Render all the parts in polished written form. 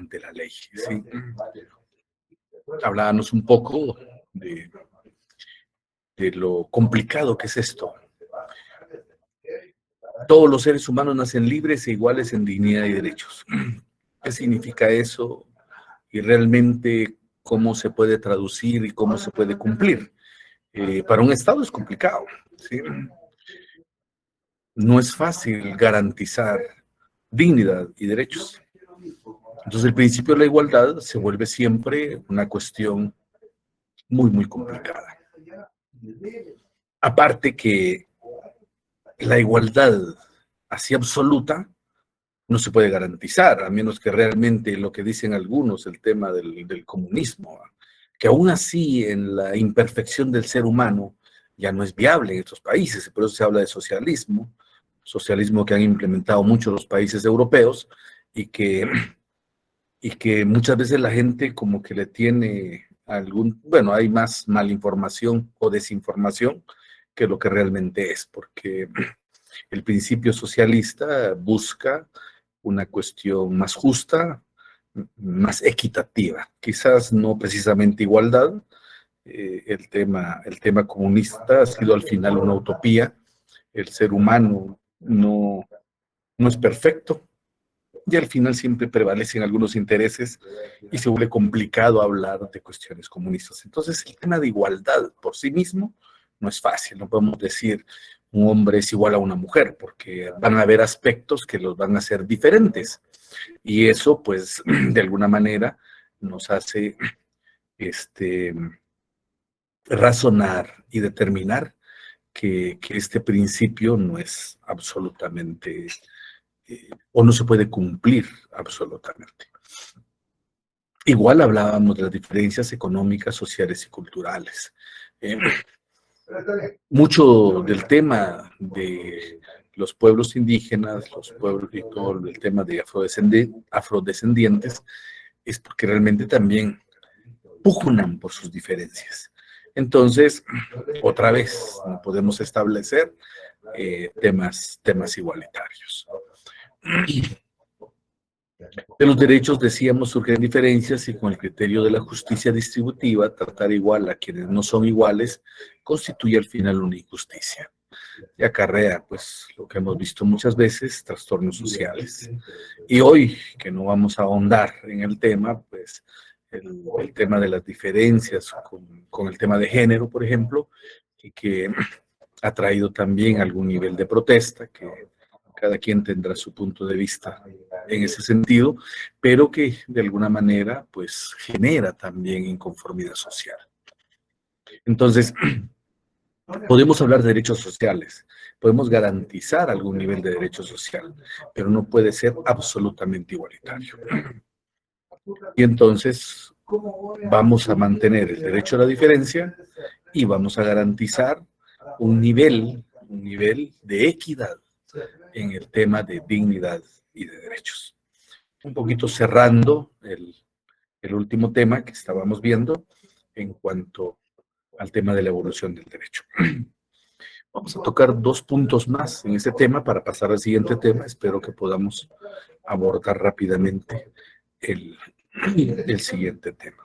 ante la ley, ¿sí? Hablábamos un poco de lo complicado que es esto. Todos los seres humanos nacen libres e iguales en dignidad y derechos. ¿Qué significa eso? Y realmente cómo se puede traducir y cómo se puede cumplir. Para un Estado es complicado, ¿sí? No es fácil garantizar dignidad y derechos. Entonces el principio de la igualdad se vuelve siempre una cuestión muy, muy complicada. Aparte que la igualdad así absoluta no se puede garantizar, a menos que realmente lo que dicen algunos, el tema del comunismo, que aún así en la imperfección del ser humano ya no es viable en estos países, por eso se habla de socialismo que han implementado muchos los países europeos y que muchas veces la gente como que le tiene bueno, hay más malinformación o desinformación que lo que realmente es, porque el principio socialista busca una cuestión más justa, más equitativa, quizás no precisamente igualdad. El tema comunista ha sido al final una utopía. El ser humano no es perfecto y al final siempre prevalecen algunos intereses y se vuelve complicado hablar de cuestiones comunistas. Entonces, el tema de igualdad por sí mismo no es fácil, no podemos decir un hombre es igual a una mujer, porque van a haber aspectos que los van a hacer diferentes. Y eso, pues, de alguna manera nos hace razonar y determinar que este principio no es absolutamente, o no se puede cumplir absolutamente. Igual hablábamos de las diferencias económicas, sociales y culturales. Mucho del tema de los pueblos indígenas, los pueblos y todo el tema de afrodescendientes, es porque realmente también pugnan por sus diferencias. Entonces, otra vez, no podemos establecer temas igualitarios. De los derechos, decíamos, surgen diferencias y con el criterio de la justicia distributiva, tratar igual a quienes no son iguales constituye al final una injusticia y acarrea, pues, lo que hemos visto muchas veces, trastornos sociales. Y hoy, que no vamos a ahondar en el tema, pues, el tema de las diferencias con el tema de género, por ejemplo, y que ha traído también algún nivel de protesta, que cada quien tendrá su punto de vista en ese sentido, pero que de alguna manera pues genera también inconformidad social. Entonces, podemos hablar de derechos sociales, podemos garantizar algún nivel de derecho social, pero no puede ser absolutamente igualitario. Y entonces vamos a mantener el derecho a la diferencia y vamos a garantizar un nivel de equidad en el tema de dignidad y de derechos. Un poquito cerrando el último tema que estábamos viendo en cuanto al tema de la evolución del derecho. Vamos a tocar 2 puntos más en ese tema para pasar al siguiente tema. Espero que podamos abordar rápidamente el siguiente tema.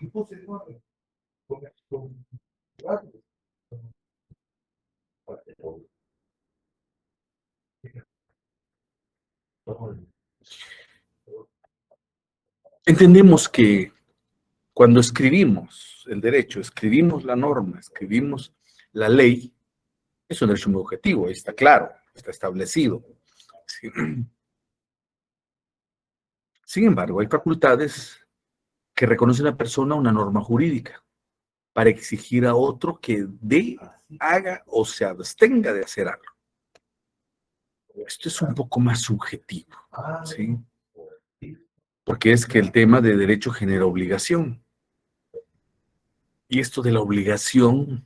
Entendemos que cuando escribimos el derecho, escribimos la norma, escribimos la ley, es un derecho muy objetivo, está claro, está establecido. Sí. Sin embargo, hay facultades que reconocen a la persona una norma jurídica para exigir a otro que haga o se abstenga de hacer algo. Esto es un poco más subjetivo, ¿sí? Porque es que el tema de derecho genera obligación. Y esto de la obligación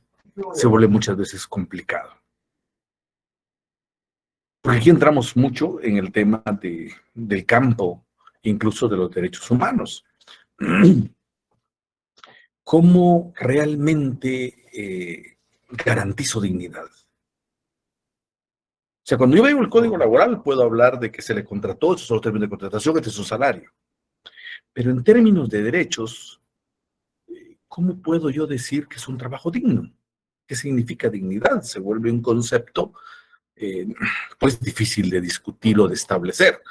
se vuelve muchas veces complicado. Porque aquí entramos mucho en el tema del campo, incluso de los derechos humanos. ¿Cómo realmente garantizo dignidad? O sea, cuando yo veo el Código Laboral, puedo hablar de que se le contrató, estos son los términos de contratación, este es su salario. Pero en términos de derechos, ¿cómo puedo yo decir que es un trabajo digno? ¿Qué significa dignidad? Se vuelve un concepto pues difícil de discutir o de establecer.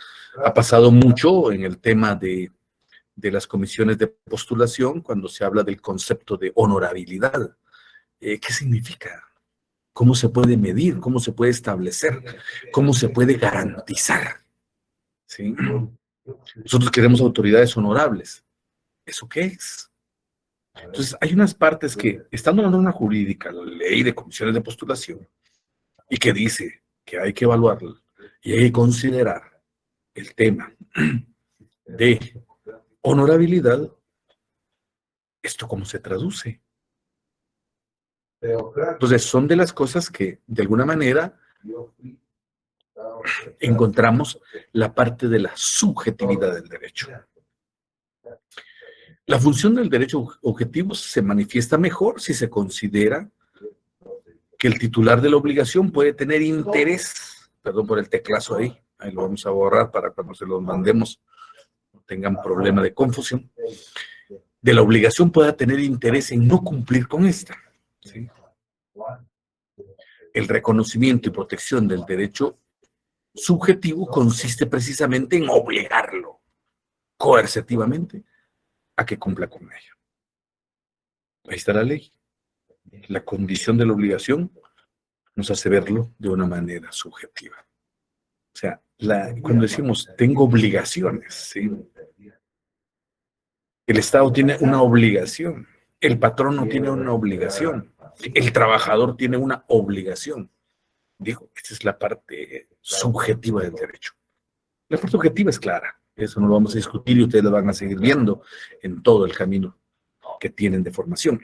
Ha pasado mucho en el tema de las comisiones de postulación cuando se habla del concepto de honorabilidad. ¿Qué significa? ¿Cómo se puede medir? ¿Cómo se puede establecer? ¿Cómo se puede garantizar? ¿Sí? Nosotros queremos autoridades honorables. ¿Eso qué es? Entonces, hay unas partes que, estando en la norma jurídica, la ley de comisiones de postulación, y que dice que hay que evaluarla y hay que considerar el tema de honorabilidad, ¿esto cómo se traduce? Entonces, son de las cosas que, de alguna manera, encontramos la parte de la subjetividad del derecho. La función del derecho objetivo se manifiesta mejor si se considera que el titular de la obligación puede tener interés, perdón por el teclazo ahí lo vamos a borrar para cuando se los mandemos no tengan problema de confusión, de la obligación pueda tener interés en no cumplir con esta. ¿Sí? El reconocimiento y protección del derecho subjetivo consiste precisamente en obligarlo coercitivamente a que cumpla con ello. Ahí está la ley. La condición de la obligación nos hace verlo de una manera subjetiva. O sea, cuando decimos tengo obligaciones, ¿sí? El Estado tiene una obligación, el patrono tiene una obligación, el trabajador tiene una obligación. Digo, esta es la parte subjetiva del derecho. La parte objetiva es clara, eso no lo vamos a discutir y ustedes lo van a seguir viendo en todo el camino que tienen de formación.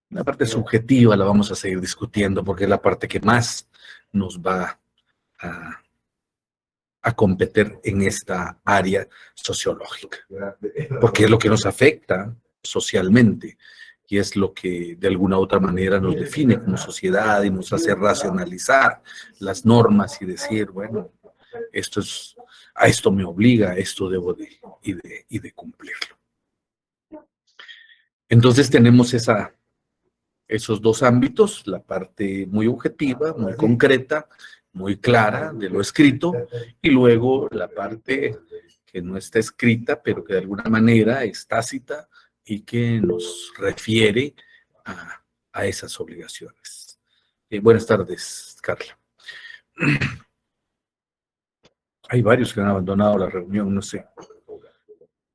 La parte subjetiva la vamos a seguir discutiendo porque es la parte que más nos va a competir en esta área sociológica, porque es lo que nos afecta socialmente y es lo que de alguna u otra manera nos define como sociedad y nos hace racionalizar las normas y decir, bueno, a esto me obliga, a esto debo de cumplirlo. Entonces tenemos esos dos ámbitos, la parte muy objetiva, muy concreta, muy clara de lo escrito, y luego la parte que no está escrita, pero que de alguna manera es tácita y que nos refiere a esas obligaciones. Buenas tardes, Carla. Hay varios que han abandonado la reunión, no sé.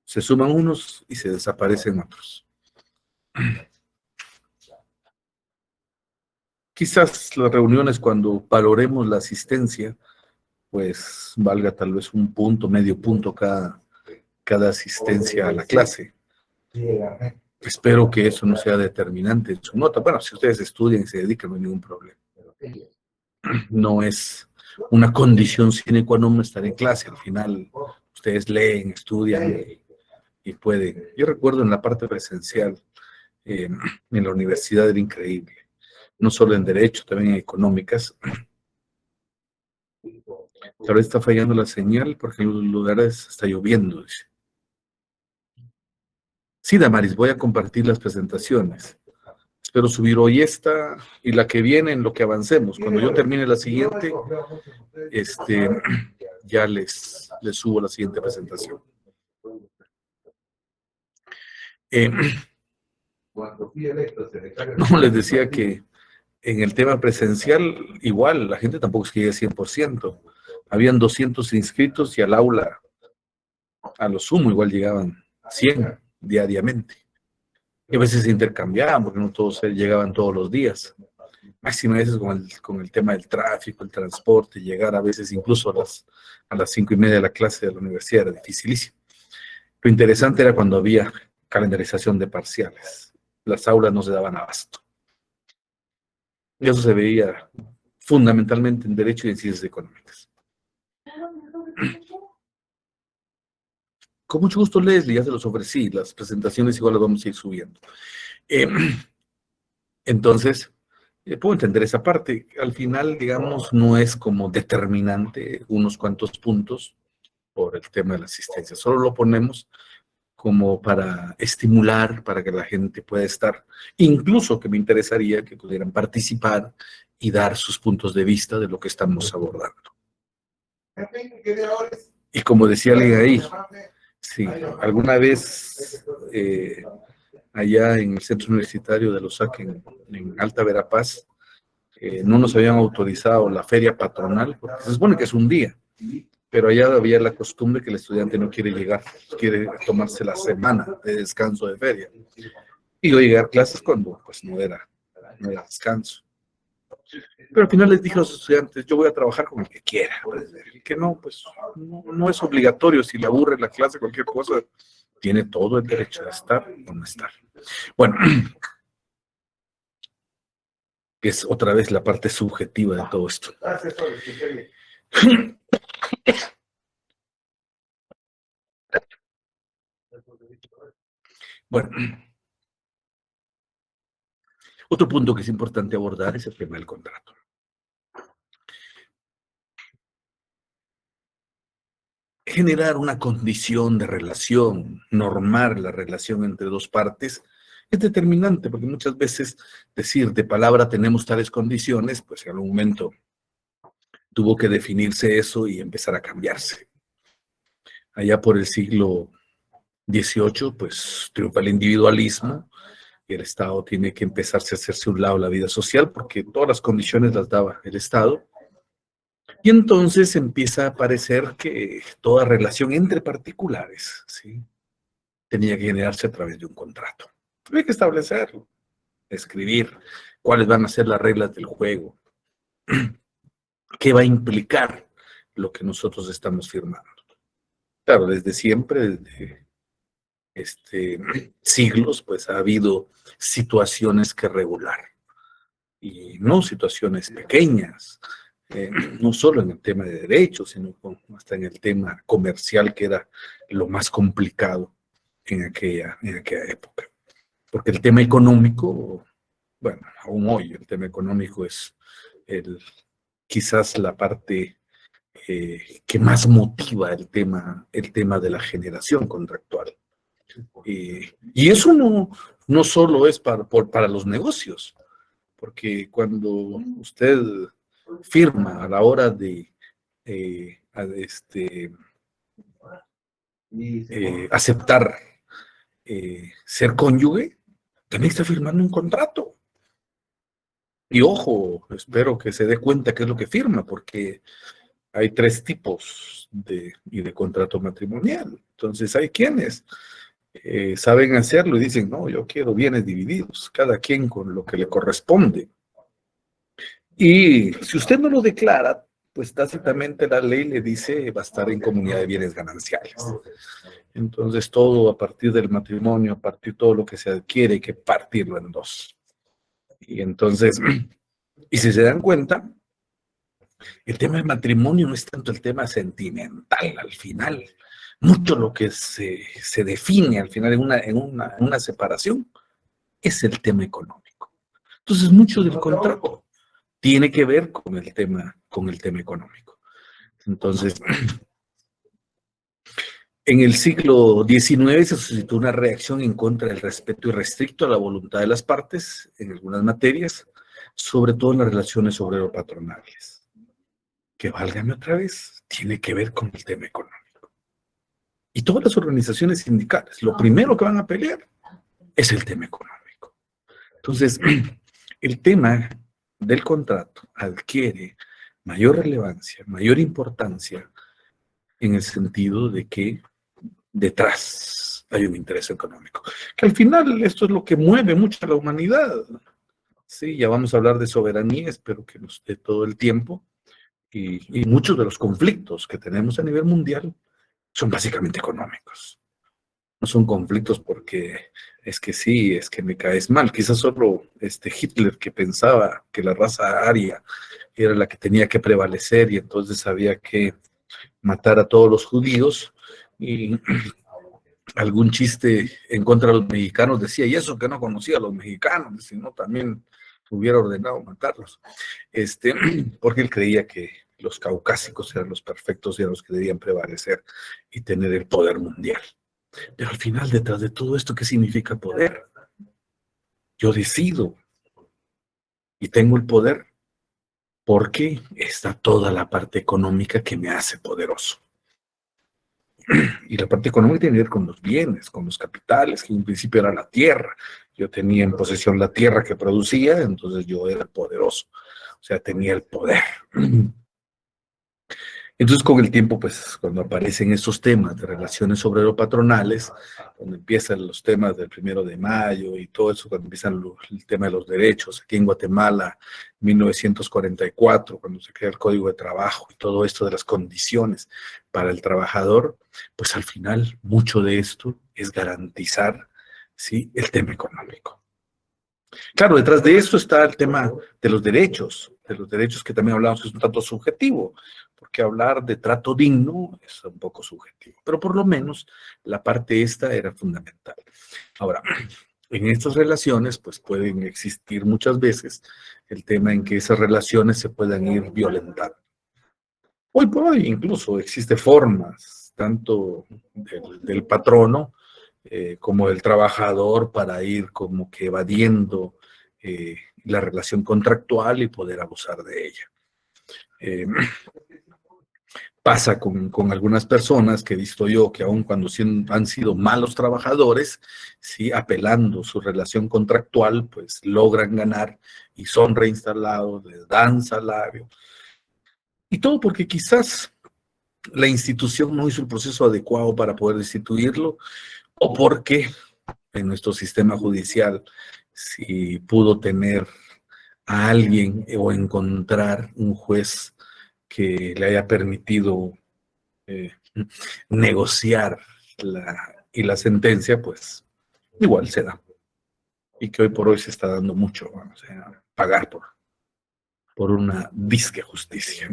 Se suman unos y se desaparecen otros. Quizás las reuniones, cuando valoremos la asistencia, pues valga tal vez un punto, medio punto cada asistencia a la clase. Espero que eso no sea determinante en su nota. Bueno, si ustedes estudian y se dedican, no hay ningún problema. No es una condición sine qua non estar en clase. Al final, ustedes leen, estudian y pueden. Yo recuerdo en la parte presencial, en la universidad era increíble. No solo en Derecho, también en Económicas. Tal vez está fallando la señal porque en los lugares está lloviendo, dice. Sí, Damaris, voy a compartir las presentaciones. Espero subir hoy esta y la que viene en lo que avancemos. Cuando yo termine la siguiente, ya les subo la siguiente presentación. No, les decía que en el tema presencial, igual, la gente tampoco es que llegue 100%. Habían 200 inscritos y al aula, a lo sumo, igual llegaban 100 diariamente. Y a veces se intercambiaban, porque no todos llegaban todos los días. Máxima veces con el tema del tráfico, el transporte, llegar a veces incluso a las 5:30 de la clase de la universidad era dificilísimo. Lo interesante era cuando había calendarización de parciales. Las aulas no se daban abasto. Y eso se veía fundamentalmente en Derecho y en Ciencias Económicas. Con mucho gusto, Leslie, ya se los ofrecí. Las presentaciones igual las vamos a ir subiendo. Entonces, puedo entender esa parte. Al final, digamos, no es como determinante unos cuantos puntos. por el tema de la asistencia. Solo lo ponemos como para estimular, para que la gente pueda estar, incluso que me interesaría que pudieran participar y dar sus puntos de vista de lo que estamos abordando. Y como decía alguien ahí, sí, alguna vez allá en el centro universitario de Losac, en Alta Verapaz, no nos habían autorizado la feria patronal, porque se supone que es un día, pero allá había la costumbre que el estudiante no quiere llegar, quiere tomarse la semana de descanso de feria. Y yo llegué a clases cuando pues no era descanso. Pero al final les dije a los estudiantes, yo voy a trabajar con el que quiera. El que no, pues no es obligatorio. Si le aburre la clase, cualquier cosa, tiene todo el derecho de estar o no estar. Bueno, que es otra vez la parte subjetiva de todo esto. Bueno, otro punto que es importante abordar es el tema del contrato. Generar una condición de relación, normar la relación entre dos partes, es determinante, porque muchas veces decir de palabra tenemos tales condiciones, pues en algún momento tuvo que definirse eso y empezar a cambiarse. Allá por el siglo XVIII, pues triunfa el individualismo y el Estado tiene que empezarse a hacerse un lado la vida social, porque todas las condiciones las daba el Estado. Y entonces empieza a parecer que toda relación entre particulares, ¿sí?, tenía que generarse a través de un contrato. Había que establecerlo, escribir cuáles van a ser las reglas del juego, qué va a implicar lo que nosotros estamos firmando. Claro, desde siempre, desde siglos, pues ha habido situaciones que regular, y no situaciones pequeñas, no solo en el tema de derechos, sino hasta en el tema comercial, que era lo más complicado en aquella época. Porque el tema económico, bueno, aún hoy el tema económico es quizás la parte que más motiva el tema de la generación contractual. Y eso no solo es para los negocios, porque cuando usted firma a la hora de aceptar ser cónyuge, también está firmando un contrato. Y ojo, espero que se dé cuenta qué es lo que firma, porque hay tres tipos de contrato matrimonial. Entonces hay quienes saben hacerlo y dicen, no, yo quiero bienes divididos, cada quien con lo que le corresponde. Y si usted no lo declara, pues tácitamente la ley le dice va a estar en comunidad de bienes gananciales. Entonces todo a partir del matrimonio, a partir de todo lo que se adquiere, hay que partirlo en dos. Y entonces, y si se dan cuenta, el tema del matrimonio no es tanto el tema sentimental al final. Mucho lo que se define al final en una separación es el tema económico. Entonces, mucho del contrato tiene que ver con el tema económico. Entonces, en el siglo XIX se suscitó una reacción en contra del respeto irrestricto a la voluntad de las partes en algunas materias, sobre todo en las relaciones obrero-patronales. Que válgame otra vez, tiene que ver con el tema económico. Y todas las organizaciones sindicales, lo primero que van a pelear es el tema económico. Entonces, el tema del contrato adquiere mayor relevancia, mayor importancia, en el sentido de que detrás hay un interés económico. Que al final esto es lo que mueve mucho a la humanidad. Sí, ya vamos a hablar de soberanía, espero que nos dé todo el tiempo. Y muchos de los conflictos que tenemos a nivel mundial son básicamente económicos. No son conflictos porque es que sí, es que me caes mal. Quizás solo Hitler, que pensaba que la raza aria era la que tenía que prevalecer y entonces había que matar a todos los judíos, y algún chiste en contra de los mexicanos decía, y eso que no conocía a los mexicanos, sino también hubiera ordenado matarlos, porque él creía que los caucásicos eran los perfectos y eran los que debían prevalecer y tener el poder mundial. Pero al final, detrás de todo esto, ¿qué significa poder? Yo decido y tengo el poder porque está toda la parte económica que me hace poderoso. Y la parte económica tiene que ver con los bienes, con los capitales, que en principio era la tierra. Yo tenía en posesión la tierra que producía, entonces yo era poderoso. O sea, tenía el poder. Entonces, con el tiempo, pues, cuando aparecen estos temas de relaciones obrero-patronales, cuando empiezan los temas del 1 de Mayo y todo eso, cuando empiezan el tema de los derechos, aquí en Guatemala, 1944, cuando se crea el Código de Trabajo y todo esto de las condiciones para el trabajador, pues al final mucho de esto es garantizar, ¿sí?, el tema económico. Claro, detrás de eso está el tema de los derechos que también hablamos que es un tanto subjetivo, porque hablar de trato digno es un poco subjetivo, pero por lo menos la parte esta era fundamental. Ahora, en estas relaciones, pues pueden existir muchas veces el tema en que esas relaciones se puedan ir violentando. Hoy por hoy incluso existen formas, tanto del patrono como del trabajador, para ir como que evadiendo la relación contractual y poder abusar de ella. Pasa con algunas personas que he visto yo que aun cuando han sido malos trabajadores, ¿sí?, apelando su relación contractual, pues logran ganar y son reinstalados, les dan salario. Y todo porque quizás la institución no hizo el proceso adecuado para poder destituirlo, o porque en nuestro sistema judicial si pudo tener a alguien o encontrar un juez que le haya permitido negociar la sentencia, pues igual se da. Y que hoy por hoy se está dando mucho, o sea, pagar por una disque justicia.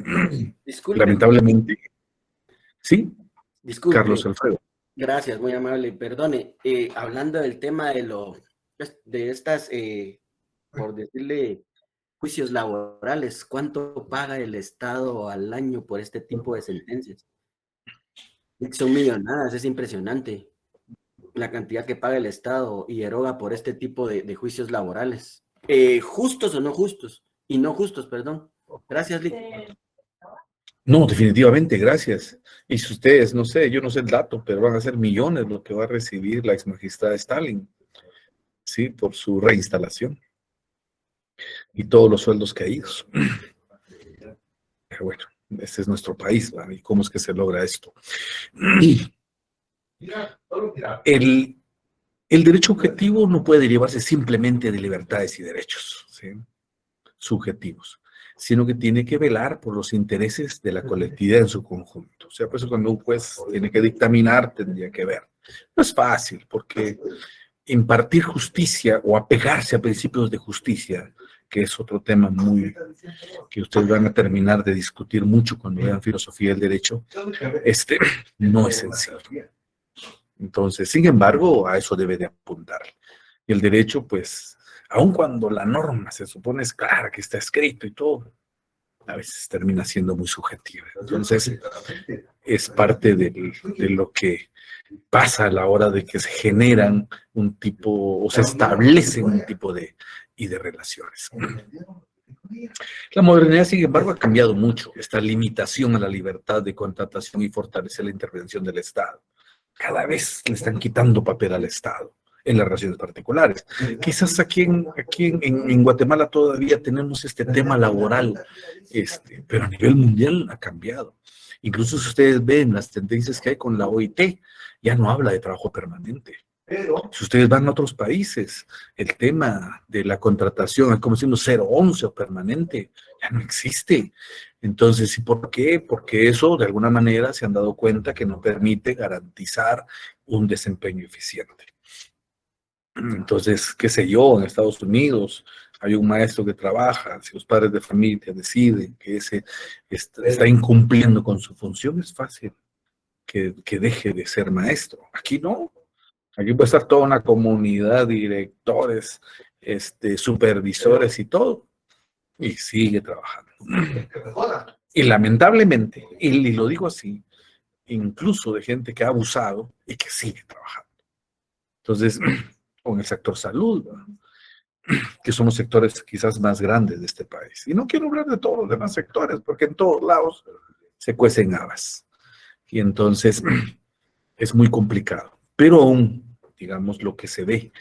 Disculpe. Lamentablemente, sí, Disculpe. Carlos Alfredo. Gracias, muy amable. Perdone, hablando del tema de estas, por decirle, juicios laborales, ¿cuánto paga el Estado al año por este tipo de sentencias? Son millonadas, es impresionante la cantidad que paga el Estado y eroga por este tipo de juicios laborales. Justos o no justos, y no justos, perdón. Gracias, Lick. No, definitivamente, gracias. Y si ustedes, no sé, yo no sé el dato, pero van a ser millones lo que va a recibir la exmagistrada Stalin, ¿sí?, por su reinstalación y todos los sueldos caídos. Pero bueno, este es nuestro país, ¿verdad? ¿Y cómo es que se logra esto? El derecho objetivo no puede derivarse simplemente de libertades y derechos, ¿sí?, subjetivos, sino que tiene que velar por los intereses de la colectividad en su conjunto. O sea, por eso cuando un juez tiene que dictaminar, tendría que ver. No es fácil, porque impartir justicia o apegarse a principios de justicia, que es otro tema muy que ustedes van a terminar de discutir mucho cuando vean filosofía del derecho, no es sencillo. Entonces, sin embargo, a eso debe de apuntar. Y el derecho, pues, aun cuando la norma se supone es clara, que está escrito y todo, a veces termina siendo muy subjetiva. Entonces, es parte de lo que pasa a la hora de que se generan un tipo, o se establecen un tipo de relaciones. La modernidad, sin embargo, ha cambiado mucho esta limitación a la libertad de contratación y fortalece la intervención del Estado. Cada vez le están quitando papel al Estado en las relaciones particulares. Quizás aquí en Guatemala todavía tenemos este tema laboral, pero a nivel mundial ha cambiado. Incluso si ustedes ven las tendencias que hay con la OIT, ya no habla de trabajo permanente. Si ustedes van a otros países, el tema de la contratación, como decimos 011 o permanente, ya no existe. Entonces, ¿y por qué? Porque eso, de alguna manera, se han dado cuenta que no permite garantizar un desempeño eficiente. Entonces, qué sé yo, en Estados Unidos hay un maestro que trabaja, si los padres de familia deciden que ese está incumpliendo con su función, es fácil que deje de ser maestro. Aquí no. Aquí puede estar toda una comunidad, directores, supervisores y todo, y sigue trabajando. Y lamentablemente, y lo digo así, incluso de gente que ha abusado y que sigue trabajando. Entonces, con el sector salud, ¿no? Que son los sectores quizás más grandes de este país. Y no quiero hablar de todos los demás sectores, porque en todos lados se cuecen habas. Y entonces es muy complicado. Pero aún, digamos, lo que se ve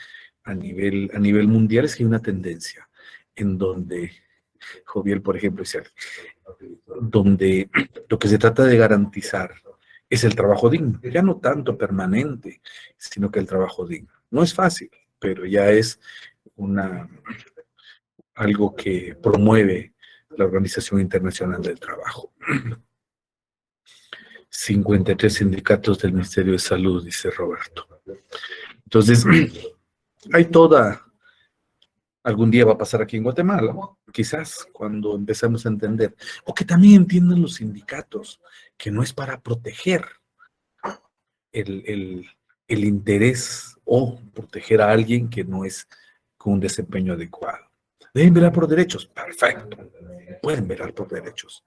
a nivel mundial es que hay una tendencia en donde, Joviel, por ejemplo, dice, donde lo que se trata de garantizar es el trabajo digno, ya no tanto permanente, sino que el trabajo digno. No es fácil, pero ya es una, algo que promueve la Organización Internacional del Trabajo. 53 sindicatos del Ministerio de Salud, dice Roberto. Entonces, hay toda, algún día va a pasar aquí en Guatemala, quizás cuando empezamos a entender, o que también entiendan los sindicatos, que no es para proteger el, el, el interés o proteger a alguien que no es con un desempeño adecuado. Deben velar por derechos, perfecto, pueden velar por derechos,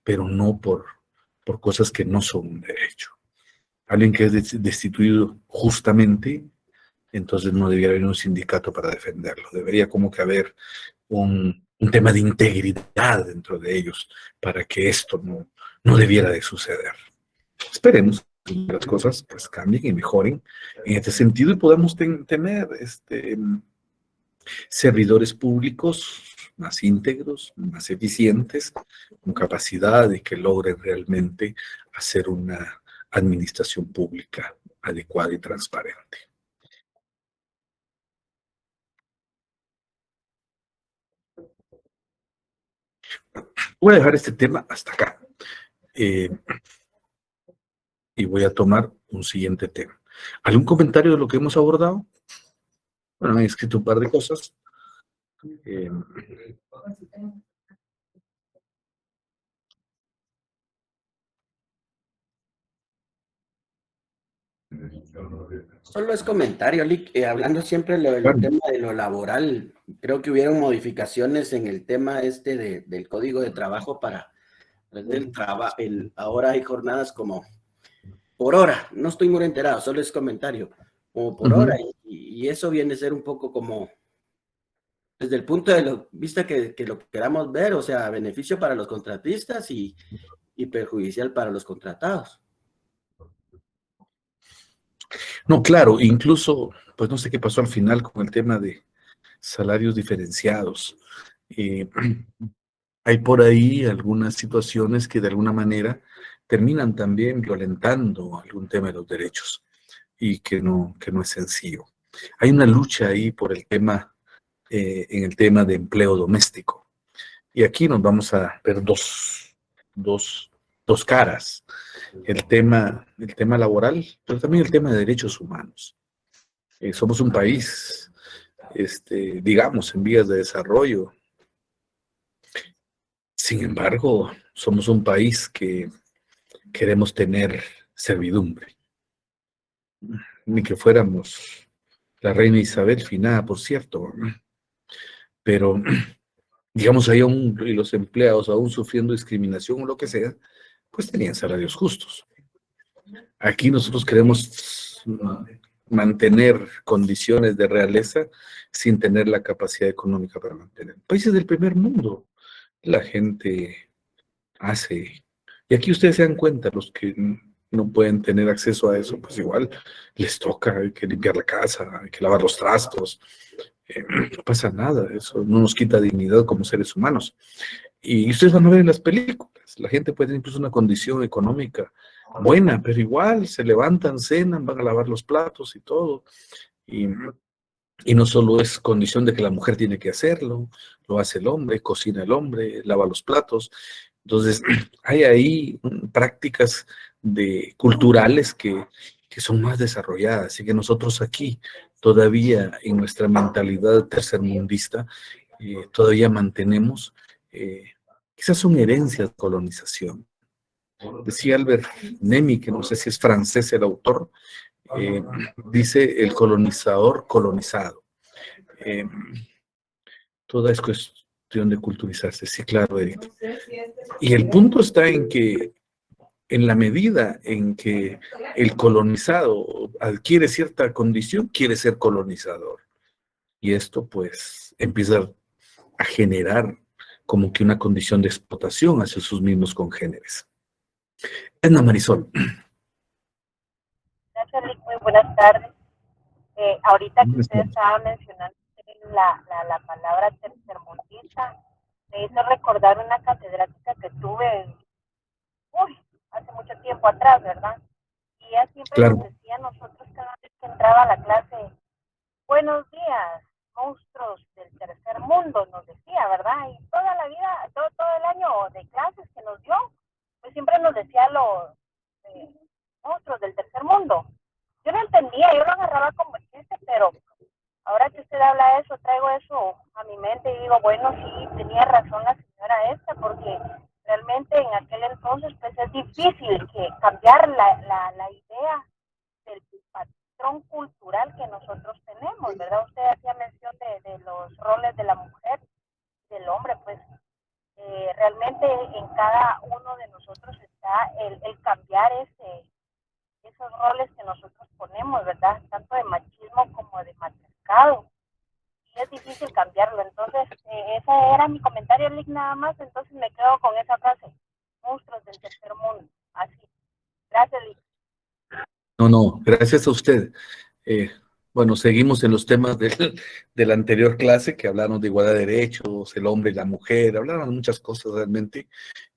pero no por cosas que no son un derecho. Alguien que es destituido justamente, entonces no debería haber un sindicato para defenderlo. Debería como que haber un tema de integridad dentro de ellos para que esto no debiera de suceder. Esperemos que las cosas pues cambien y mejoren en este sentido y podamos tener servidores públicos más íntegros, más eficientes, con capacidad de que logren realmente hacer una administración pública adecuada y transparente. Voy a dejar este tema hasta acá y voy a tomar un siguiente tema. ¿Algún comentario de lo que hemos abordado? Bueno, me he escrito un par de cosas. Eh, Solo es comentario, Lick. Hablando siempre del bueno, tema de lo laboral, creo que hubieron modificaciones en el tema del código de trabajo para ahora hay jornadas como por hora, no estoy muy enterado, solo es comentario, como por hora, y eso viene a ser un poco como, desde el punto de vista que lo queramos ver, o sea, beneficio para los contratistas y perjudicial para los contratados. no, claro, incluso, pues no sé qué pasó al final con el tema de salarios diferenciados. Eh, hay por ahí algunas situaciones que de alguna manera terminan también violentando algún tema de los derechos y que no es sencillo. Hay una lucha ahí por el tema, en el tema de empleo doméstico. Y aquí nos vamos a ver dos caras. El tema laboral, pero también el tema de derechos humanos. Somos un país, digamos, en vías de desarrollo. Sin embargo, somos un país que queremos tener servidumbre. Ni que fuéramos la reina Isabel, finada, por cierto. Pero, digamos, ahí aún, y los empleados aún sufriendo discriminación o lo que sea, pues tenían salarios justos. Aquí nosotros queremos mantener condiciones de realeza sin tener la capacidad económica para mantener. Países del primer mundo, la gente hace. Y aquí ustedes se dan cuenta, los que no pueden tener acceso a eso, pues igual les toca, hay que limpiar la casa, hay que lavar los trastos. No pasa nada, eso no nos quita dignidad como seres humanos. Y ustedes van a ver en las películas, la gente puede tener incluso una condición económica buena, pero igual se levantan, cenan, van a lavar los platos y todo. Y, y no solo es condición de que la mujer tiene que hacerlo, lo hace el hombre, cocina el hombre, lava los platos. Entonces, hay ahí prácticas culturales que son más desarrolladas y que nosotros aquí todavía en nuestra mentalidad tercermundista todavía mantenemos, quizás son herencias de colonización. Decía Albert Nemi, que no sé si es francés el autor, eh, dice el colonizador colonizado. Eh, toda, es, cuestión de culturizarse, sí, claro, Eric. Y el punto está en que en la medida en que el colonizado adquiere cierta condición, quiere ser colonizador. Y esto pues empieza a generar como que una condición de explotación hacia sus mismos congéneres. Edna Marisol. Gracias, Rick. Muy buenas tardes. Ahorita que usted estaba mencionando la palabra tercermundista, me hizo recordar una catedrática que tuve, hace mucho tiempo atrás, ¿verdad? Y ella siempre nos decía a nosotros cada vez que entraba a la clase, buenos días, monstruos del tercer mundo, nos decía, ¿verdad? Y toda la vida, todo el año de clases que nos dio, pues siempre nos decía los monstruos del tercer mundo. Yo no entendía, yo lo agarraba como chiste, pero ahora que usted habla de eso, traigo eso a mi mente y digo, bueno, sí, tenía razón la señora esta, porque realmente en aquel entonces pues es difícil que cambiar la idea del patrón cultural que nosotros tenemos, ¿verdad? Usted hacía mención de los roles de la mujer, del hombre, pues realmente en cada uno de nosotros está el cambiar esos roles que nosotros ponemos, ¿verdad? Tanto de machismo como de matriarcado. Y es difícil cambiarlo. Entonces, ese era mi comentario, Lick, nada más. Entonces me quedo con esa frase. Monstruos del tercer mundo. Así. Gracias, Lick. No, gracias a usted. Bueno, seguimos en los temas de la anterior clase, que hablaron de igualdad de derechos, el hombre y la mujer, hablaron de muchas cosas realmente,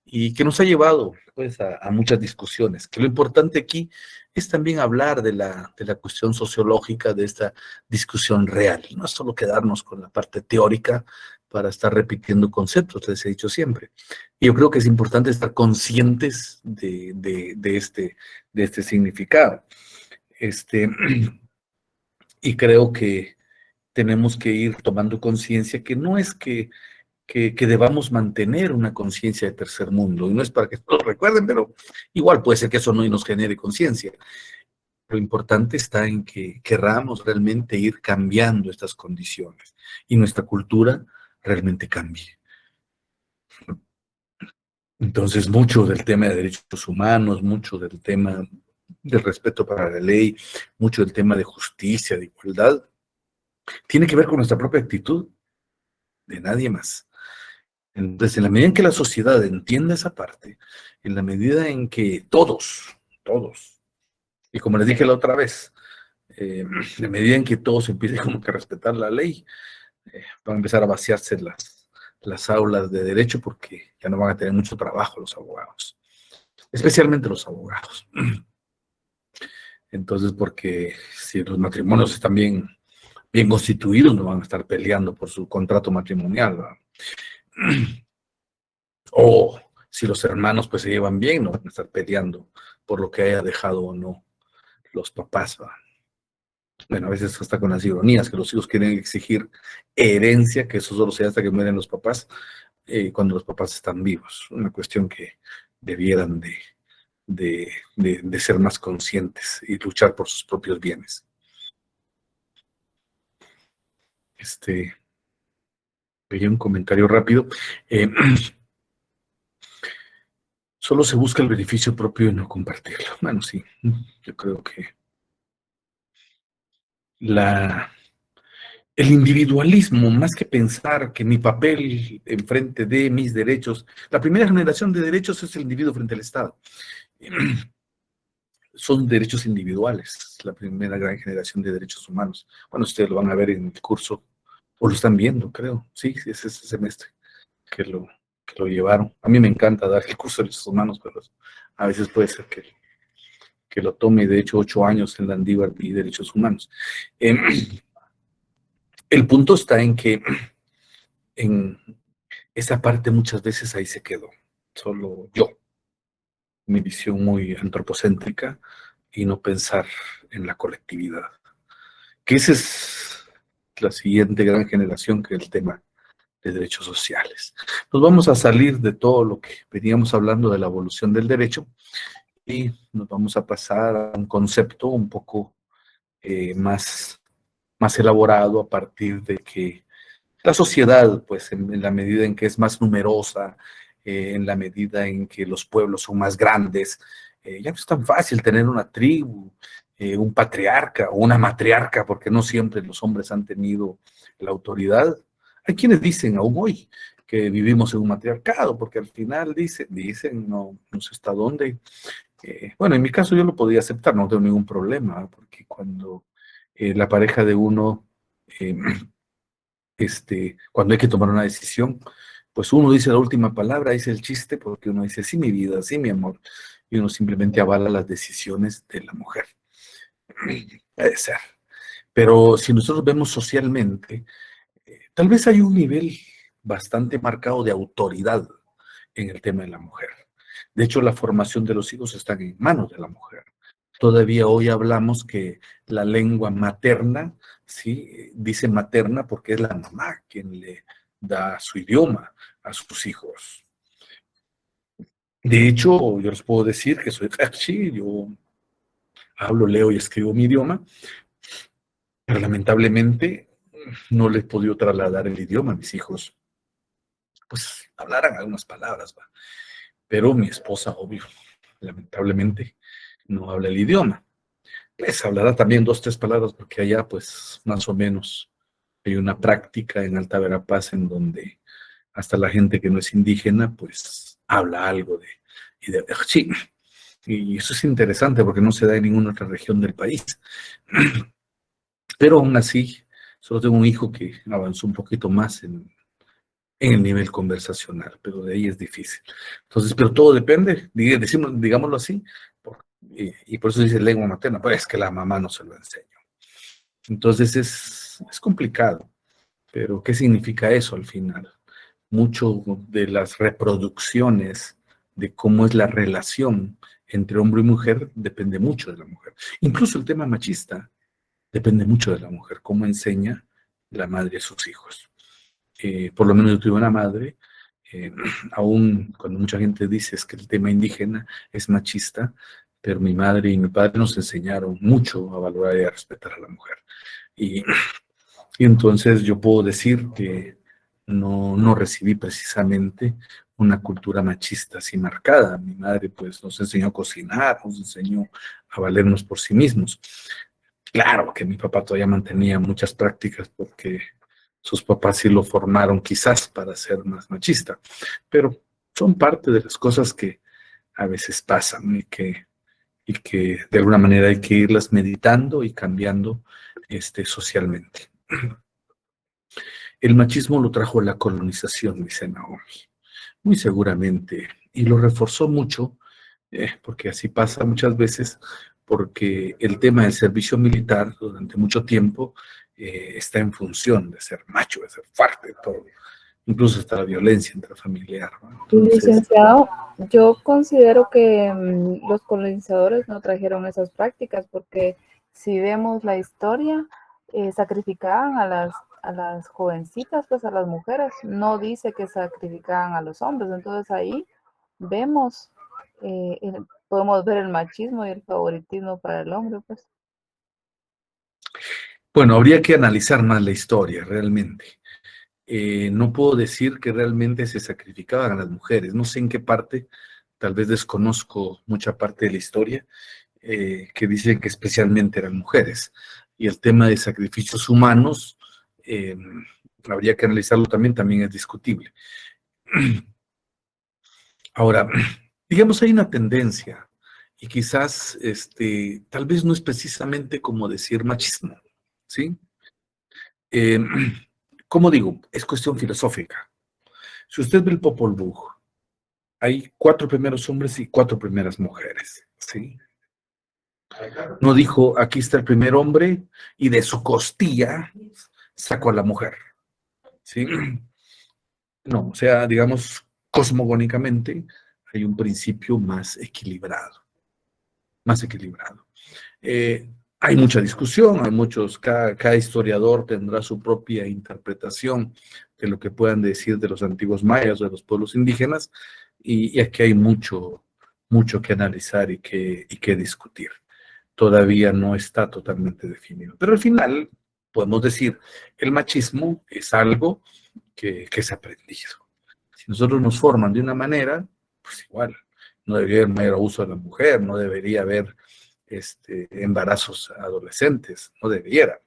y que nos ha llevado pues, a muchas discusiones. Que lo importante aquí es también hablar de la cuestión sociológica, de esta discusión real, no es solo quedarnos con la parte teórica para estar repitiendo conceptos, les he dicho siempre. Y yo creo que es importante estar conscientes de este significado. Y creo que tenemos que ir tomando conciencia que no es que debamos mantener una conciencia de tercer mundo, y no es para que todos recuerden, pero igual puede ser que eso no nos genere conciencia. Lo importante está en que querramos realmente ir cambiando estas condiciones y nuestra cultura realmente cambie. Entonces, mucho del tema de derechos humanos, mucho del tema del respeto para la ley, mucho del tema de justicia, de igualdad, tiene que ver con nuestra propia actitud, de nadie más. Entonces, en la medida en que la sociedad entienda esa parte, en la medida en que todos, y como les dije la otra vez, en la medida en que todos empiecen como que a respetar la ley, van a empezar a vaciarse las aulas de derecho porque ya no van a tener mucho trabajo los abogados, especialmente los abogados. Entonces, porque si los matrimonios están bien constituidos, no van a estar peleando por su contrato matrimonial, ¿verdad? O si los hermanos pues se llevan bien, no van a estar peleando por lo que haya dejado o no los papás, ¿verdad? Bueno, a veces hasta con las ironías, que los hijos quieren exigir herencia, que eso solo se hace hasta que mueren los papás, cuando los papás están vivos. Una cuestión que debieran de ser más conscientes y luchar por sus propios bienes. Veía un comentario rápido. Solo se busca el beneficio propio y no compartirlo. Bueno, sí, yo creo que el individualismo, más que pensar que mi papel en frente de mis derechos, la primera generación de derechos es el individuo frente al Estado. Son derechos individuales, la primera gran generación de derechos humanos. Bueno, ustedes lo van a ver en el curso, o lo están viendo, creo. Sí, es este semestre que lo llevaron. A mí me encanta dar el curso de derechos humanos, pero a veces puede ser que lo tome, de hecho, 8 años en Landívar y derechos humanos. El punto está en que en esa parte muchas veces ahí se quedó. Solo yo, mi visión muy antropocéntrica y no pensar en la colectividad. Que esa es la siguiente gran generación, que es el tema de derechos sociales. Nos vamos a salir de todo lo que veníamos hablando de la evolución del derecho y nos vamos a pasar a un concepto un poco más elaborado a partir de que La sociedad, pues en la medida en que es más numerosa, en la medida en que los pueblos son más grandes, ya no es tan fácil tener una tribu, un patriarca o una matriarca, porque no siempre los hombres han tenido la autoridad. Hay quienes dicen aún hoy que vivimos en un matriarcado, porque al final dicen, no sé hasta dónde. Bueno, en mi caso yo lo podía aceptar, no tengo ningún problema, porque cuando la pareja de uno, eh, cuando hay que tomar una decisión, pues uno dice la última palabra, dice el chiste, porque uno dice, sí, mi vida, sí, mi amor, y uno simplemente avala las decisiones de la mujer. Puede ser. Pero si nosotros vemos socialmente, tal vez hay un nivel bastante marcado de autoridad en el tema de la mujer. De hecho, la formación de los hijos está en manos de la mujer. Todavía hoy hablamos que la lengua materna, ¿sí? Dice materna porque es la mamá quien le da su idioma a sus hijos. De hecho, yo les puedo decir que soy Hachi, yo hablo, leo y escribo mi idioma, pero lamentablemente no les he podido trasladar el idioma a mis hijos. Pues hablarán algunas palabras, ¿va? Pero mi esposa, obvio, lamentablemente no habla el idioma. Les hablará también 2, 3 palabras, porque allá, pues, más o menos, hay una práctica en Alta Verapaz en donde hasta la gente que no es indígena, pues, habla algo de sí. Y eso es interesante porque no se da en ninguna otra región del país. Pero aún así, solo tengo un hijo que avanzó un poquito más en el nivel conversacional, pero de ahí es difícil. Entonces, pero todo depende, digámoslo así, y por eso dice lengua materna, pues es que la mamá no se lo enseñó. Entonces es complicado, pero ¿qué significa eso al final? Mucho de las reproducciones de cómo es la relación entre hombre y mujer depende mucho de la mujer. Incluso el tema machista depende mucho de la mujer, cómo enseña la madre a sus hijos. Por lo menos yo tuve una madre, aún cuando mucha gente dice es que el tema indígena es machista, pero mi madre y mi padre nos enseñaron mucho a valorar y a respetar a la mujer. Y, y entonces yo puedo decir que no recibí precisamente una cultura machista así marcada. Mi madre pues nos enseñó a cocinar, nos enseñó a valernos por sí mismos. Claro que mi papá todavía mantenía muchas prácticas porque sus papás sí lo formaron quizás para ser más machista, pero son parte de las cosas que a veces pasan y que de alguna manera hay que irlas meditando y cambiando socialmente. El machismo lo trajo la colonización, dice Naomi, muy seguramente, y lo reforzó mucho, porque así pasa muchas veces, porque el tema del servicio militar durante mucho tiempo está en función de ser macho, de ser fuerte, todo, incluso hasta la violencia intrafamiliar, ¿no? Entonces, licenciado, yo considero que los colonizadores no trajeron esas prácticas porque si vemos la historia, sacrificaban a las jovencitas, pues a las mujeres, no dice que sacrificaban a los hombres, entonces ahí vemos, podemos ver el machismo y el favoritismo para el hombre, pues. bueno, habría que analizar más la historia realmente. No puedo decir que realmente se sacrificaban a las mujeres. No sé en qué parte, tal vez desconozco mucha parte de la historia, que dicen que especialmente eran mujeres. Y el tema de sacrificios humanos, habría que analizarlo también es discutible. Ahora, digamos, hay una tendencia, y quizás tal vez no es precisamente como decir machismo, ¿sí? ¿Cómo digo? Es cuestión filosófica. Si usted ve el Popol Vuh, hay 4 primeros hombres y 4 primeras mujeres, ¿sí? No dijo, aquí está el primer hombre y de su costilla sacó a la mujer, ¿sí? No, o sea, digamos, cosmogónicamente hay un principio más equilibrado, más equilibrado. Hay mucha discusión, cada historiador tendrá su propia interpretación de lo que puedan decir de los antiguos mayas o de los pueblos indígenas, y aquí hay mucho que analizar y que discutir. Todavía no está totalmente definido. Pero al final, podemos decir, el machismo es algo que es aprendido. Si nosotros nos forman de una manera, pues igual, no debería haber mayor abuso de la mujer, no debería haber embarazos adolescentes, no debiera.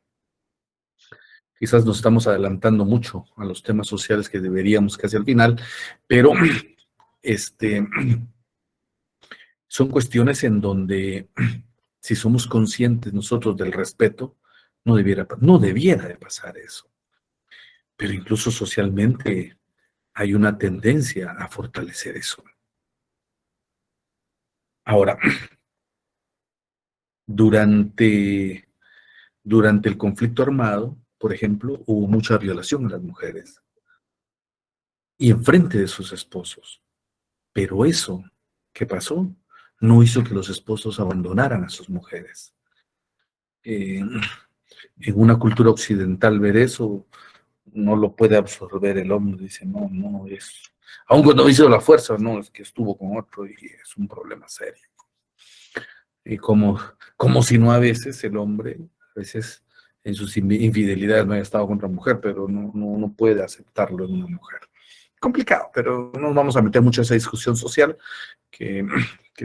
Quizás nos estamos adelantando mucho a los temas sociales que deberíamos casi al final, pero son cuestiones en donde, si somos conscientes nosotros del respeto, no debiera de pasar eso. Pero incluso socialmente hay una tendencia a fortalecer eso. Ahora, durante el conflicto armado, por ejemplo, hubo mucha violación a las mujeres y enfrente de sus esposos. Pero eso que pasó no hizo que los esposos abandonaran a sus mujeres. En una cultura occidental ver eso no lo puede absorber el hombre. Dice, no, no es... Aun cuando hizo la fuerza, no, es que estuvo con otro y es un problema serio. Y como si no a veces el hombre, a veces en sus infidelidades no haya estado contra mujer, pero no puede aceptarlo en una mujer. Complicado, pero no nos vamos a meter mucho en esa discusión social, que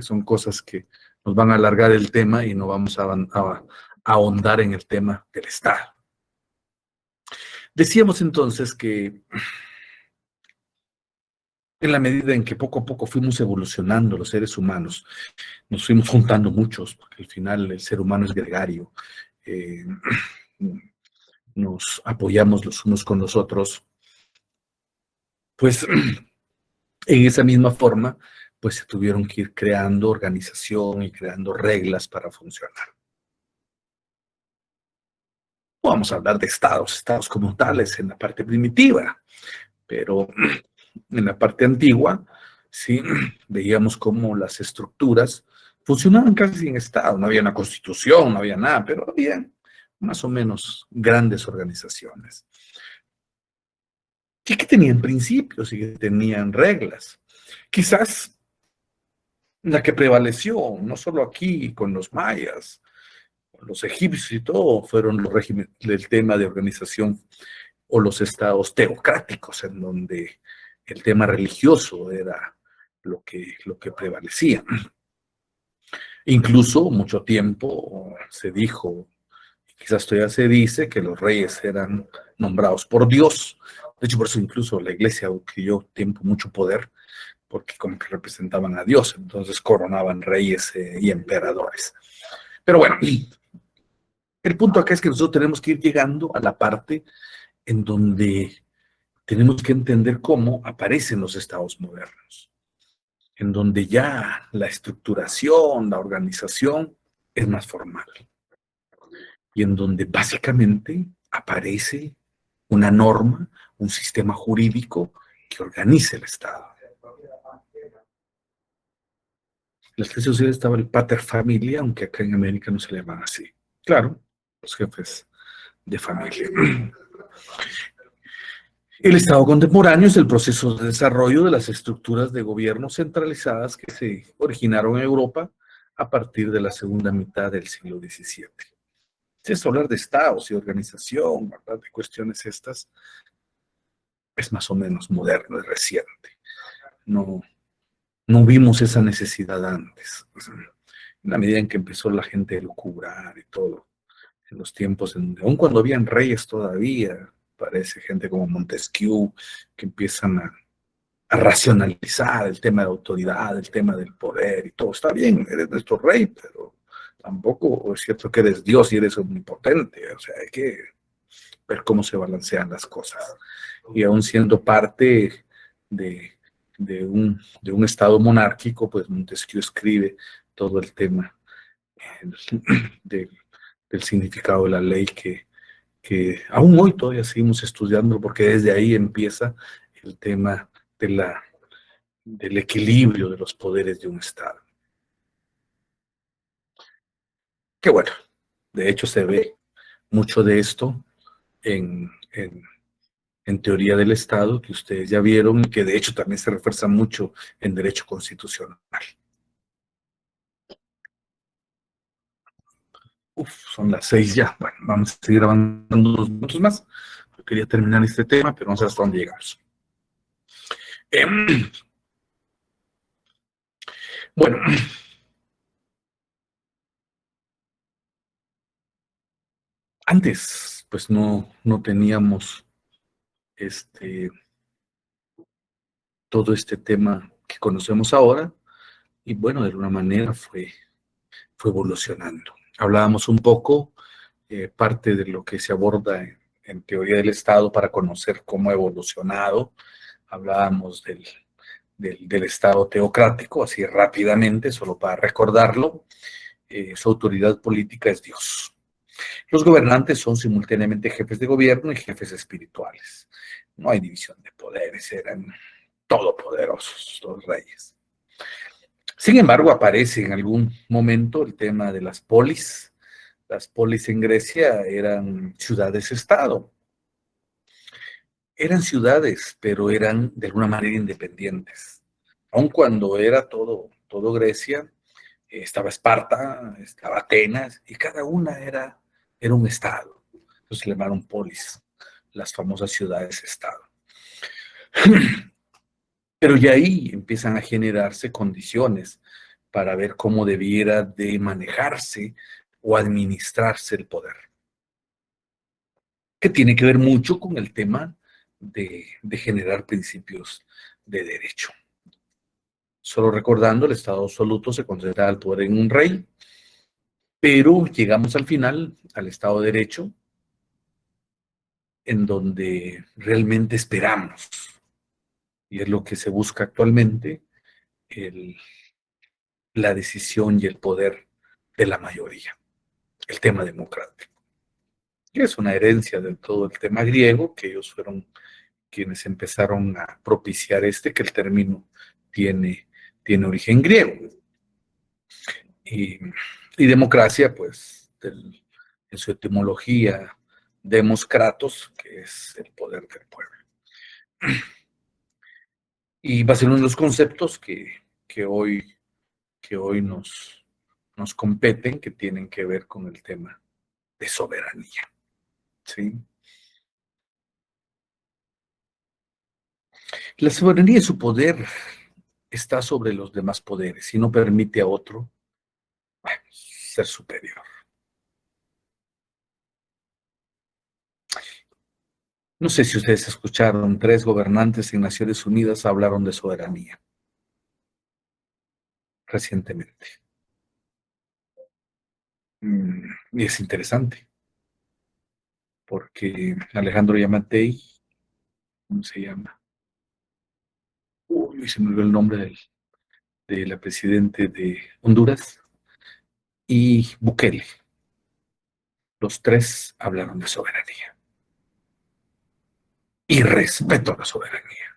son cosas que nos van a alargar el tema y no vamos a ahondar en el tema del Estado. Decíamos entonces que en la medida en que poco a poco fuimos evolucionando los seres humanos, nos fuimos juntando muchos, porque al final el ser humano es gregario, nos apoyamos los unos con los otros, pues en esa misma forma, pues se tuvieron que ir creando organización y creando reglas para funcionar. No vamos a hablar de estados como tales en la parte primitiva, pero en la parte antigua, sí, veíamos cómo las estructuras funcionaban casi sin estado. No había una constitución, no había nada, pero había más o menos grandes organizaciones. Y que tenían principios y que tenían reglas. Quizás la que prevaleció, no solo aquí con los mayas, con los egipcios y todo, fueron los regímenes, el tema de organización o los estados teocráticos, en donde el tema religioso era lo que prevalecía. Incluso mucho tiempo se dijo, quizás todavía se dice, que los reyes eran nombrados por Dios. De hecho, por eso incluso la iglesia adquirió mucho poder, porque como que representaban a Dios, entonces coronaban reyes y emperadores. Pero bueno, el punto acá es que nosotros tenemos que ir llegando a la parte en donde tenemos que entender cómo aparecen los estados modernos, en donde ya la estructuración, la organización es más formal, y en donde básicamente aparece una norma, un sistema jurídico que organice el Estado. En las clases sociales estaba el pater familia, aunque acá en América no se le llaman así. Claro, los jefes de familia. El Estado contemporáneo es el proceso de desarrollo de las estructuras de gobierno centralizadas que se originaron en Europa a partir de la segunda mitad del siglo XVII. Es hablar de estados y organización, ¿verdad? De cuestiones estas, es más o menos moderno y reciente. No vimos esa necesidad antes. En la medida en que empezó la gente a lucubrar y todo, en los tiempos, aun cuando habían reyes todavía, parece gente como Montesquieu, que empiezan a racionalizar el tema de autoridad, el tema del poder y todo. Está bien, eres nuestro rey, pero tampoco es cierto que eres Dios y eres omnipotente. O sea, hay que ver cómo se balancean las cosas. Y aún siendo parte de un estado monárquico, pues Montesquieu escribe todo el tema del significado de la ley que aún hoy todavía seguimos estudiando, porque desde ahí empieza el tema del equilibrio de los poderes de un Estado. Que bueno, de hecho se ve mucho de esto en teoría del Estado, que ustedes ya vieron, y que de hecho también se refuerza mucho en derecho constitucional. Son las 6 ya. Bueno, vamos a seguir avanzando unos minutos más. Yo quería terminar este tema, pero no sé hasta dónde llegamos. Bueno, antes, pues no teníamos todo este tema que conocemos ahora, y bueno, de alguna manera fue evolucionando. Hablábamos un poco, parte de lo que se aborda en teoría del Estado para conocer cómo ha evolucionado. Hablábamos del Estado teocrático, así rápidamente, solo para recordarlo. Su autoridad política es Dios. Los gobernantes son simultáneamente jefes de gobierno y jefes espirituales. No hay división de poderes, eran todopoderosos los reyes. Sin embargo, aparece en algún momento el tema de las polis. Las polis en Grecia eran ciudades-estado. Eran ciudades, pero eran de alguna manera independientes. Aun cuando era todo Grecia, estaba Esparta, estaba Atenas, y cada una era un estado. Entonces se llamaron polis, las famosas ciudades-estado. Pero ya ahí empiezan a generarse condiciones para ver cómo debiera de manejarse o administrarse el poder, que tiene que ver mucho con el tema de generar principios de derecho. Solo recordando, el Estado absoluto se concentra el poder en un rey, pero llegamos al final al Estado de Derecho, en donde realmente esperamos, y es lo que se busca actualmente, la decisión y el poder de la mayoría, el tema democrático, que es una herencia de todo el tema griego, que ellos fueron quienes empezaron a propiciar que el término tiene origen griego. Y democracia, pues, en su etimología, demos kratos, que es el poder del pueblo. Y va a ser uno de los conceptos que hoy nos competen, que tienen que ver con el tema de soberanía. ¿Sí? La soberanía y su poder está sobre los demás poderes y no permite a otro ser superior. No sé si ustedes escucharon, 3 gobernantes en Naciones Unidas hablaron de soberanía recientemente. Y es interesante, porque Alejandro Yamatei, ¿cómo se llama? Uy, se me olvidó el nombre de la presidenta de Honduras, y Bukele. Los 3 hablaron de soberanía. Y respeto a la soberanía.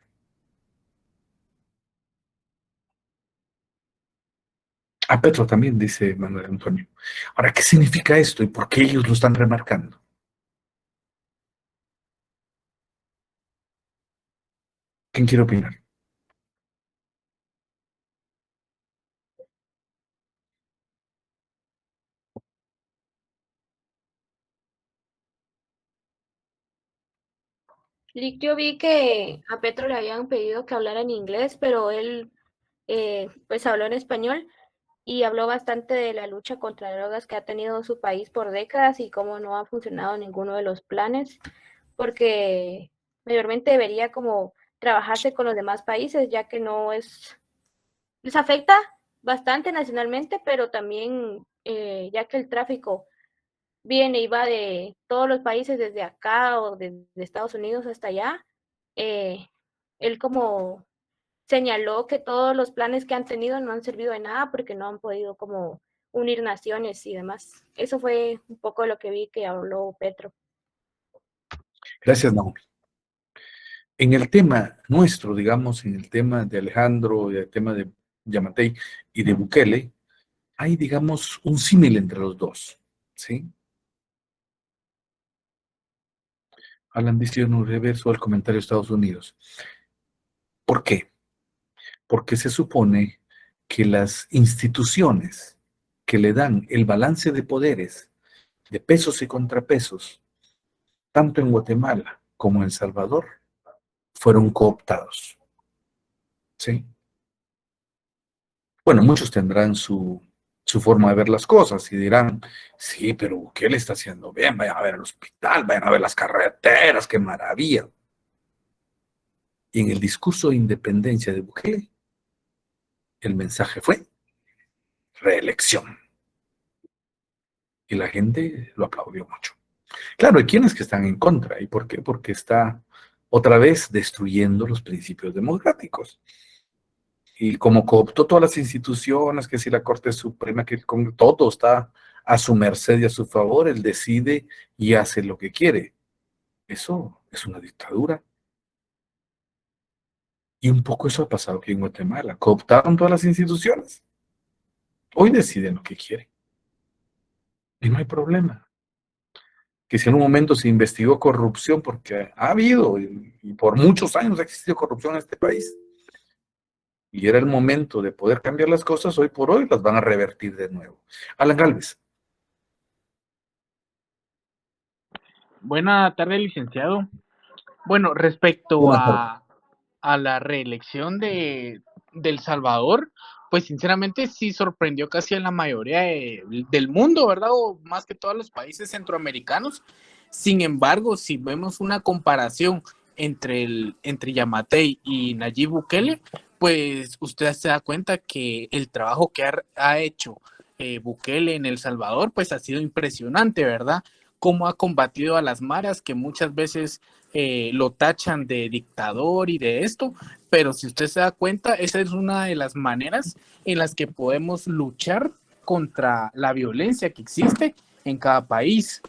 A Petro también, dice Manuel Antonio. Ahora, ¿qué significa esto y por qué ellos lo están remarcando? ¿Quién quiere opinar? Lick, yo vi que a Petro le habían pedido que hablara en inglés, pero él pues habló en español y habló bastante de la lucha contra drogas que ha tenido su país por décadas y cómo no ha funcionado ninguno de los planes, porque mayormente debería como trabajarse con los demás países, ya que no es, les afecta bastante nacionalmente, pero también ya que el tráfico viene y va de todos los países desde acá o desde Estados Unidos hasta allá, él como señaló que todos los planes que han tenido no han servido de nada porque no han podido como unir naciones y demás. Eso fue un poco lo que vi que habló Petro. Gracias, Naomi. En el tema nuestro, digamos, en el tema de Alejandro, y el tema de Yamatei y de Bukele, hay, digamos, un símil entre los dos, ¿sí? Alan dice un reverso al comentario de Estados Unidos. ¿Por qué? Porque se supone que las instituciones que le dan el balance de poderes de pesos y contrapesos, tanto en Guatemala como en El Salvador, fueron cooptados. ¿Sí? Bueno, muchos tendrán su forma de ver las cosas y dirán, sí, pero Bukele está haciendo bien, vayan a ver el hospital, vayan a ver las carreteras, qué maravilla. Y en el discurso de independencia de Bukele, el mensaje fue reelección. Y la gente lo aplaudió mucho. Claro, hay quienes que están en contra. ¿Y por qué? Porque está otra vez destruyendo los principios democráticos. Y como cooptó todas las instituciones, que si la Corte Suprema, que todo está a su merced y a su favor, él decide y hace lo que quiere. Eso es una dictadura. Y un poco eso ha pasado aquí en Guatemala. Cooptaron todas las instituciones. Hoy deciden lo que quieren. Y no hay problema. Que si en un momento se investigó corrupción, porque ha habido, y por muchos años ha existido corrupción en este país, y era el momento de poder cambiar las cosas, hoy por hoy las van a revertir de nuevo. Alan Galvez. Buena tarde, licenciado. Bueno, respecto a la reelección de El Salvador, pues sinceramente sí sorprendió casi a la mayoría del mundo, ¿verdad? O más que todos los países centroamericanos. Sin embargo, si vemos una comparación entre Yamatei y Nayib Bukele, pues usted se da cuenta que el trabajo que ha hecho Bukele en El Salvador, pues ha sido impresionante, ¿verdad? Cómo ha combatido a las maras que muchas veces lo tachan de dictador y de esto, pero si usted se da cuenta, esa es una de las maneras en las que podemos luchar contra la violencia que existe en cada país.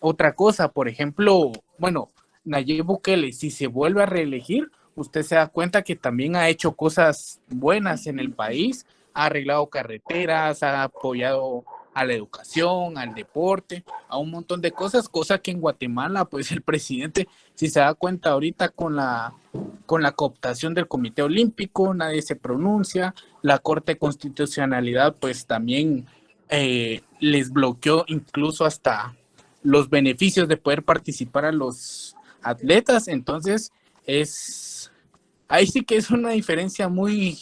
Otra cosa, por ejemplo, bueno, Nayib Bukele, si se vuelve a reelegir, usted se da cuenta que también ha hecho cosas buenas en el país, ha arreglado carreteras, ha apoyado a la educación, al deporte, a un montón de cosas, cosa que en Guatemala, pues el presidente, si se da cuenta ahorita con la cooptación del Comité Olímpico, nadie se pronuncia, la Corte de Constitucionalidad, pues también les bloqueó incluso hasta los beneficios de poder participar a los atletas, entonces ahí sí que es una diferencia muy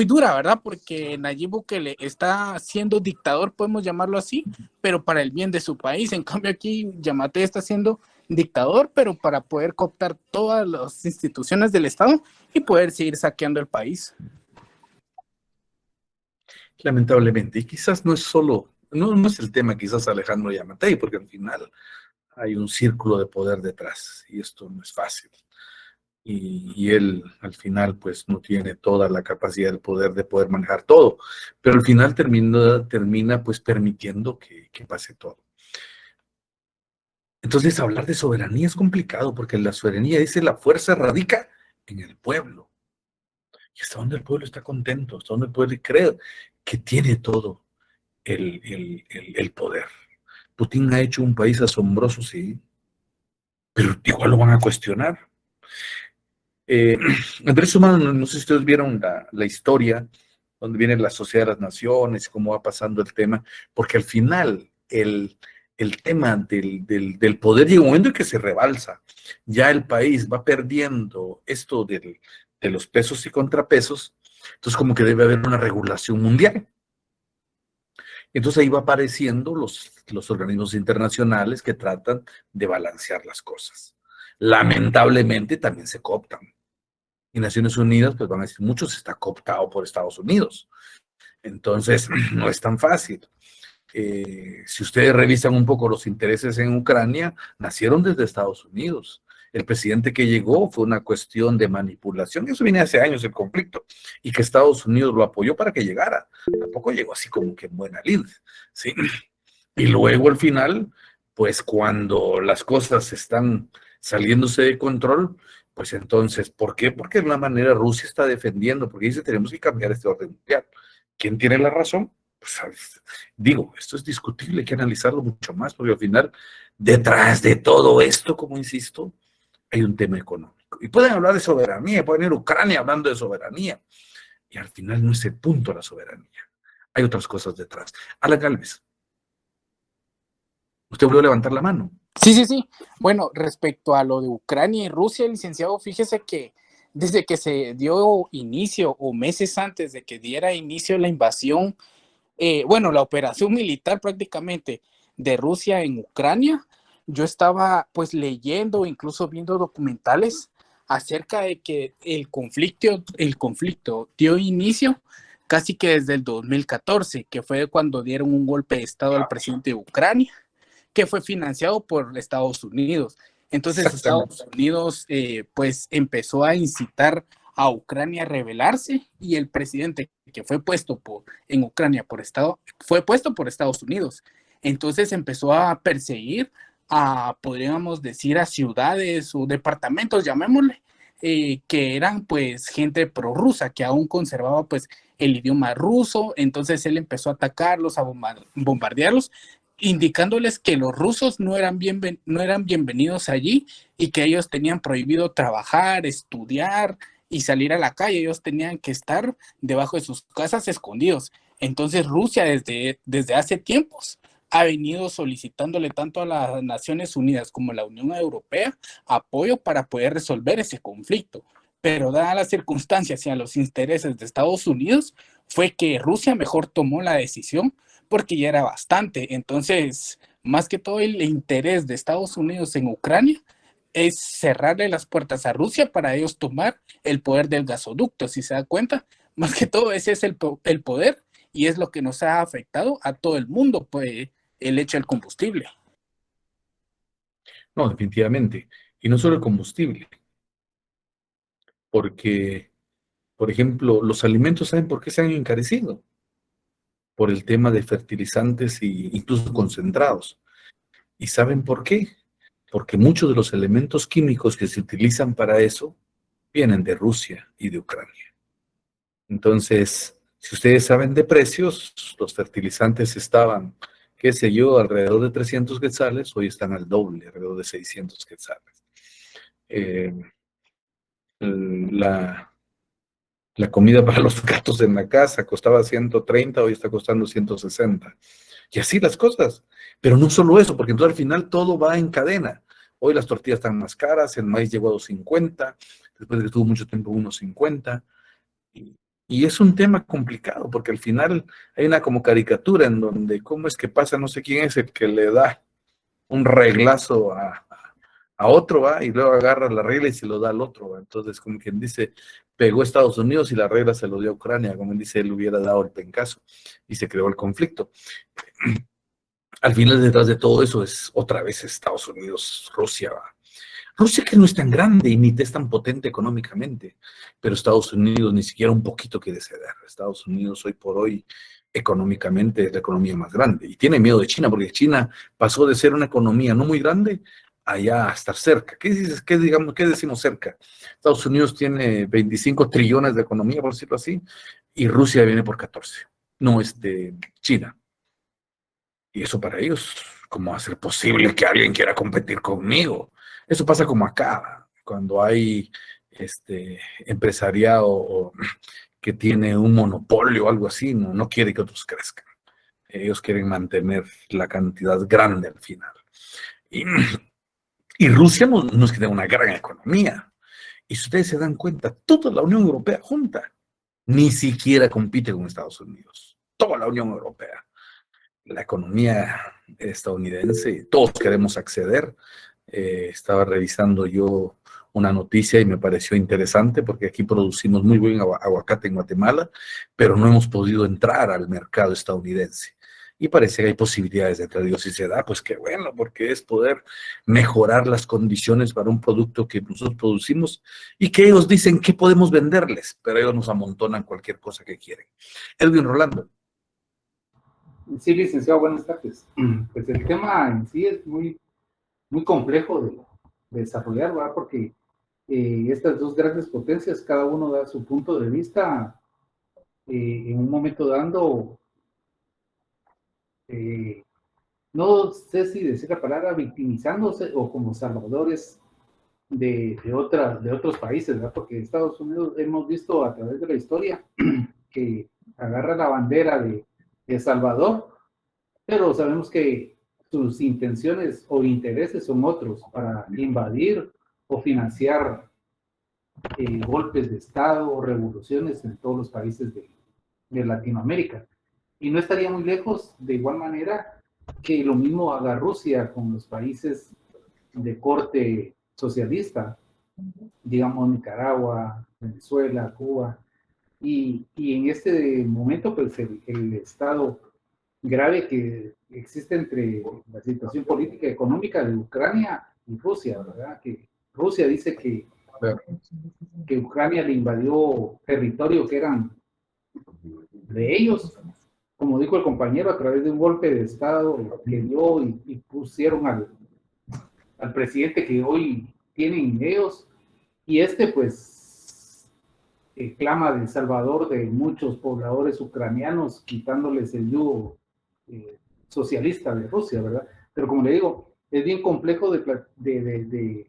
dura, ¿verdad? Porque Nayib Bukele está siendo dictador, podemos llamarlo así, pero para el bien de su país. En cambio aquí Yamatei está siendo dictador, pero para poder cooptar todas las instituciones del Estado y poder seguir saqueando el país. Lamentablemente, y quizás no es solo, no es el tema quizás Alejandro Yamatei, porque al final hay un círculo de poder detrás, y esto no es fácil. Y él al final pues no tiene toda la capacidad del poder de poder manejar todo, pero al final termina pues permitiendo que pase todo. Entonces hablar de soberanía es complicado porque la soberanía dice la fuerza radica en el pueblo. Y hasta donde el pueblo está contento, hasta donde el pueblo cree que tiene todo el poder. Putin ha hecho un país asombroso, sí, pero igual lo van a cuestionar. Andrés Humano, no sé si ustedes vieron la historia donde viene la Sociedad de las Naciones, cómo va pasando el tema, porque al final el tema del poder llega un momento en que se rebalsa. Ya el país va perdiendo esto de los pesos y contrapesos, entonces como que debe haber una regulación mundial. Entonces ahí va apareciendo los organismos internacionales que tratan de balancear las cosas. Lamentablemente también se cooptan. Y Naciones Unidas, pues van a decir, mucho se está cooptado por Estados Unidos. Entonces, no es tan fácil. Si ustedes revisan un poco los intereses en Ucrania, nacieron desde Estados Unidos. El presidente que llegó fue una cuestión de manipulación. Eso viene hace años el conflicto. Y que Estados Unidos lo apoyó para que llegara. Tampoco llegó así como que en buena lid, ¿sí? Y luego al final, pues cuando las cosas están saliéndose de control, pues entonces, ¿por qué? Porque de una manera Rusia está defendiendo, porque dice tenemos que cambiar este orden mundial. ¿Quién tiene la razón? Pues digo, esto es discutible, hay que analizarlo mucho más, porque al final, detrás de todo esto, como insisto, hay un tema económico. Y pueden hablar de soberanía, pueden ir a Ucrania hablando de soberanía, y al final no es el punto la soberanía. Hay otras cosas detrás. Alan Galvez. Usted volvió a levantar la mano. Sí. Bueno, respecto a lo de Ucrania y Rusia, licenciado, fíjese que desde que se dio inicio o meses antes de que diera inicio la invasión, la operación militar prácticamente de Rusia en Ucrania, yo estaba pues leyendo, incluso viendo documentales acerca de que el conflicto dio inicio casi que desde el 2014, que fue cuando dieron un golpe de estado al presidente de Ucrania, que fue financiado por Estados Unidos. Entonces Estados Unidos pues empezó a incitar a Ucrania a rebelarse, y el presidente que fue puesto en Ucrania fue puesto por Estados Unidos. Entonces empezó a perseguir podríamos decir, a ciudades o departamentos, llamémosle, que eran pues gente prorrusa, que aún conservaba pues el idioma ruso. Entonces él empezó a atacarlos, a bombardearlos, indicándoles que los rusos no eran bienvenidos allí, y que ellos tenían prohibido trabajar, estudiar y salir a la calle. Ellos tenían que estar debajo de sus casas escondidos. Entonces Rusia desde hace tiempos ha venido solicitándole tanto a las Naciones Unidas como a la Unión Europea apoyo para poder resolver ese conflicto. Pero dadas las circunstancias y a los intereses de Estados Unidos, fue que Rusia mejor tomó la decisión, porque ya era bastante. Entonces, más que todo, el interés de Estados Unidos en Ucrania es cerrarle las puertas a Rusia para ellos tomar el poder del gasoducto. Si se da cuenta, más que todo ese es el poder, y es lo que nos ha afectado a todo el mundo, pues el hecho del combustible. No, definitivamente. Y no solo el combustible, porque, por ejemplo, los alimentos, ¿saben por qué se han encarecido? Por el tema de fertilizantes e incluso concentrados. ¿Y saben por qué? Porque muchos de los elementos químicos que se utilizan para eso vienen de Rusia y de Ucrania. Entonces, si ustedes saben de precios, los fertilizantes estaban, qué sé yo, alrededor de 300 quetzales, hoy están al doble, alrededor de 600 quetzales. La comida para los gatos en la casa costaba 130, hoy está costando 160. Y así las cosas. Pero no solo eso, porque entonces al final todo va en cadena. Hoy las tortillas están más caras, el maíz llegó a 2.50, después de que estuvo mucho tiempo 1.50. Y es un tema complicado, porque al final hay una como caricatura en donde cómo es que pasa, no sé quién es el que le da un reglazo a otro, ¿va? Y luego agarra la regla y se lo da al otro, ¿va? Entonces, como quien dice, pegó a Estados Unidos y la regla se lo dio a Ucrania, como quien dice, él hubiera dado el pencazo y se creó el conflicto. Al final, detrás de todo eso es otra vez Estados Unidos, Rusia, ¿va? Rusia, que no es tan grande y ni es tan potente económicamente, pero Estados Unidos ni siquiera un poquito quiere ceder. Estados Unidos hoy por hoy económicamente es la economía más grande y tiene miedo de China, porque China pasó de ser una economía no muy grande allá a estar cerca. ¿Qué decimos cerca? Estados Unidos tiene 25 trillones de economía, por decirlo así, y Rusia viene por 14, no China. Y eso para ellos, ¿cómo va a ser posible que alguien quiera competir conmigo? Eso pasa como acá, cuando hay empresariado que tiene un monopolio o algo así, no quiere que otros crezcan. Ellos quieren mantener la cantidad grande al final. Y Rusia no es que tenga una gran economía. Y si ustedes se dan cuenta, toda la Unión Europea junta ni siquiera compite con Estados Unidos. Toda la Unión Europea. La economía estadounidense, todos queremos acceder. Estaba revisando yo una noticia y me pareció interesante, porque aquí producimos muy buen aguacate en Guatemala, pero no hemos podido entrar al mercado estadounidense. Y parece que hay posibilidades de entrar. Digo, si se da, pues qué bueno, porque es poder mejorar las condiciones para un producto que nosotros producimos y que ellos dicen que podemos venderles, pero ellos nos amontonan cualquier cosa que quieren. Edwin Rolando. Sí, licenciado, buenas tardes. Pues el tema en sí es muy complejo de desarrollar, ¿verdad? Porque estas dos grandes potencias, cada uno da su punto de vista en un momento dando, no sé si decir la palabra victimizándose o como salvadores de otros países, ¿verdad? Porque Estados Unidos hemos visto a través de la historia que agarra la bandera de Salvador, pero sabemos que sus intenciones o intereses son otros, para invadir o financiar golpes de Estado o revoluciones en todos los países de Latinoamérica. Y no estaría muy lejos, de igual manera, que lo mismo haga Rusia con los países de corte socialista, digamos Nicaragua, Venezuela, Cuba. Y en este momento, pues el estado grave que existe entre la situación política y económica de Ucrania y Rusia, ¿verdad? Que Rusia dice que Ucrania le invadió territorio que eran de ellos, como dijo el compañero, a través de un golpe de Estado que dio y pusieron al presidente que hoy tienen ellos, y pues clama del salvador de muchos pobladores ucranianos, quitándoles el yugo socialista de Rusia, ¿verdad? Pero como le digo, es bien complejo de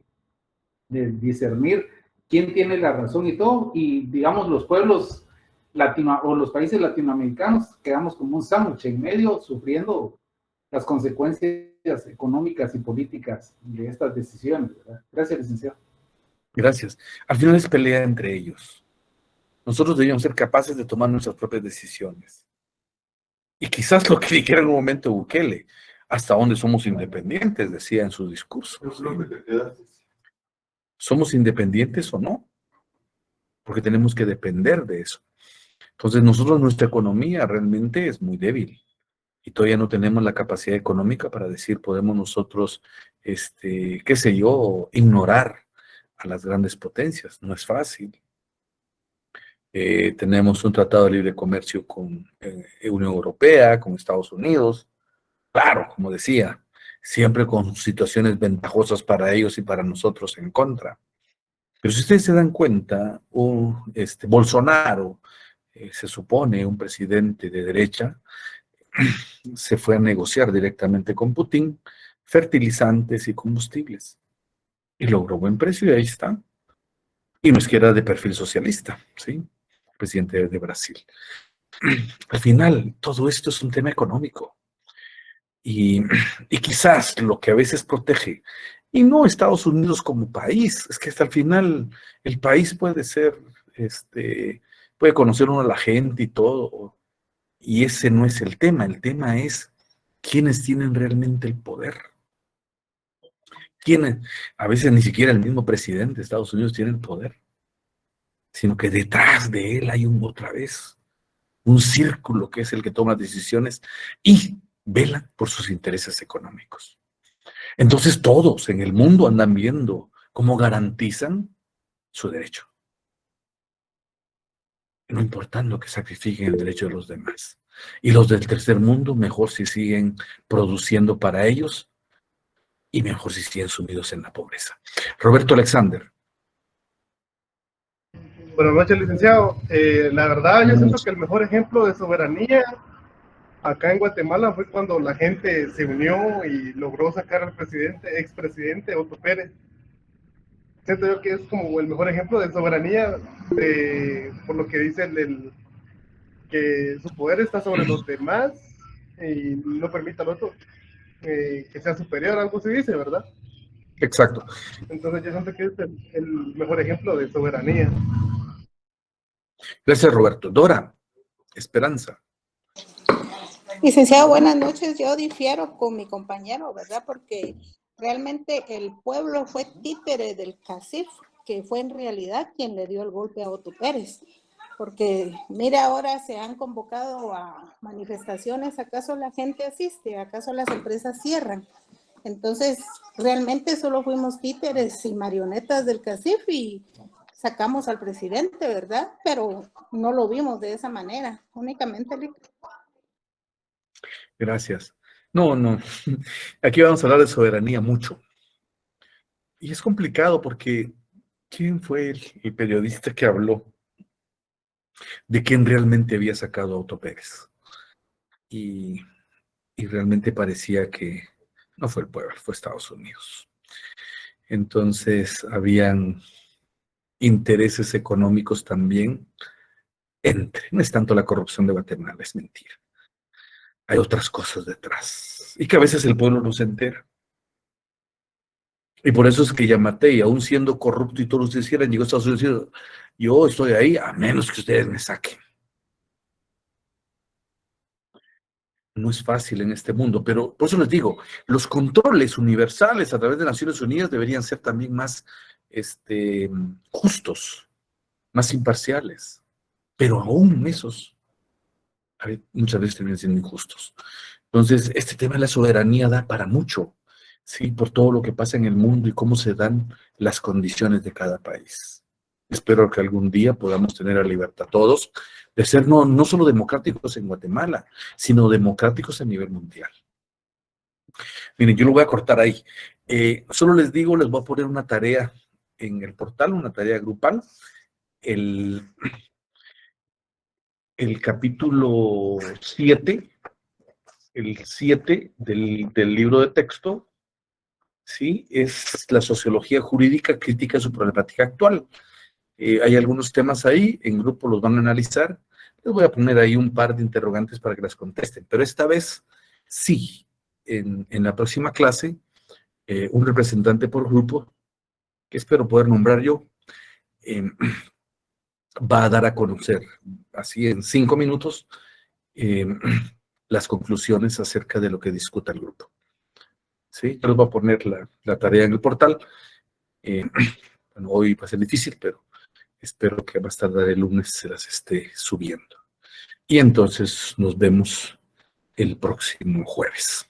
discernir quién tiene la razón y todo, y digamos los pueblos o los países latinoamericanos quedamos como un sándwich en medio, sufriendo las consecuencias económicas y políticas de estas decisiones, ¿verdad? Gracias, licenciado. Gracias. Al final es pelea entre ellos. Nosotros deberíamos ser capaces de tomar nuestras propias decisiones. Y quizás lo que dijera en un momento Bukele, hasta dónde somos independientes, decía en su discurso. ¿Somos independientes o no? Porque tenemos que depender de eso. Entonces nosotros, nuestra economía realmente es muy débil. Y todavía no tenemos la capacidad económica para decir, podemos nosotros, qué sé yo, ignorar a las grandes potencias. No es fácil. Tenemos un tratado de libre comercio con Unión Europea, con Estados Unidos. Claro, como decía, siempre con situaciones ventajosas para ellos y para nosotros en contra. Pero si ustedes se dan cuenta, Bolsonaro, se supone un presidente de derecha, se fue a negociar directamente con Putin fertilizantes y combustibles. Y logró buen precio y ahí está. Y no es que era de perfil socialista, ¿sí? Presidente de Brasil. Al final, todo esto es un tema económico. Y quizás lo que a veces protege, y no Estados Unidos como país, es que hasta el final el país puede ser, puede conocer uno a la gente y todo, y ese no es el tema es quiénes tienen realmente el poder. Quiénes, a veces ni siquiera el mismo presidente de Estados Unidos tiene el poder, sino que detrás de él hay otra vez un círculo que es el que toma decisiones y vela por sus intereses económicos. Entonces todos en el mundo andan viendo cómo garantizan su derecho, no importando que sacrifiquen el derecho de los demás. Y los del tercer mundo, mejor si siguen produciendo para ellos y mejor si siguen sumidos en la pobreza. Roberto Alexander. Buenas noches, licenciado. La verdad, yo siento que el mejor ejemplo de soberanía acá en Guatemala fue cuando la gente se unió y logró sacar al expresidente Otto Pérez. Siento yo que es como el mejor ejemplo de soberanía, por lo que dice que su poder está sobre los demás y no permite al otro que sea superior, algo se dice, ¿verdad? Exacto. Entonces yo siento que es el mejor ejemplo de soberanía. Gracias, Roberto. Dora, Esperanza. Licenciado, buenas noches. Yo difiero con mi compañero, ¿verdad? Porque realmente el pueblo fue títere del CACIF, que fue en realidad quien le dio el golpe a Otto Pérez. Porque, mire, ahora se han convocado a manifestaciones, ¿acaso la gente asiste? ¿Acaso las empresas cierran? Entonces, realmente solo fuimos títeres y marionetas del CACIF y sacamos al presidente, ¿verdad? Pero no lo vimos de esa manera, únicamente. Gracias. No. Aquí vamos a hablar de soberanía mucho. Y es complicado porque ¿quién fue el periodista que habló de quién realmente había sacado a Otto Pérez? Y realmente parecía que no fue el pueblo, fue Estados Unidos. Entonces, habían intereses económicos también no es tanto la corrupción de Guatemala, es mentira. hay otras cosas detrás. Y que a veces el pueblo no se entera. Y por eso es que Yamatei, aún siendo corrupto y todos ustedes hicieran, llegó a Estados Unidos y dijo, yo estoy ahí a menos que ustedes me saquen. No es fácil en este mundo, pero por eso les digo, los controles universales a través de Naciones Unidas deberían ser también más justos, más imparciales, pero aún esos muchas veces terminan siendo injustos. Entonces, este tema de la soberanía da para mucho, ¿sí? Por todo lo que pasa en el mundo y cómo se dan las condiciones de cada país. Espero que algún día podamos tener la libertad todos de ser no solo democráticos en Guatemala, sino democráticos a nivel mundial. Miren, yo lo voy a cortar ahí. Solo les digo, les voy a poner una tarea en el portal, una tarea grupal. El capítulo 7, el 7 del libro de texto, ¿sí? Es la sociología jurídica crítica de su problemática actual. Hay algunos temas ahí, en grupo los van a analizar. Les voy a poner ahí un par de interrogantes para que las contesten, pero esta vez sí, en la próxima clase, un representante por grupo, que espero poder nombrar yo, va a dar a conocer, así en 5 minutos, las conclusiones acerca de lo que discuta el grupo. ¿Sí? Yo les voy a poner la tarea en el portal. Bueno, hoy va a ser difícil, pero espero que más tardar el lunes se las esté subiendo. Y entonces nos vemos el próximo jueves.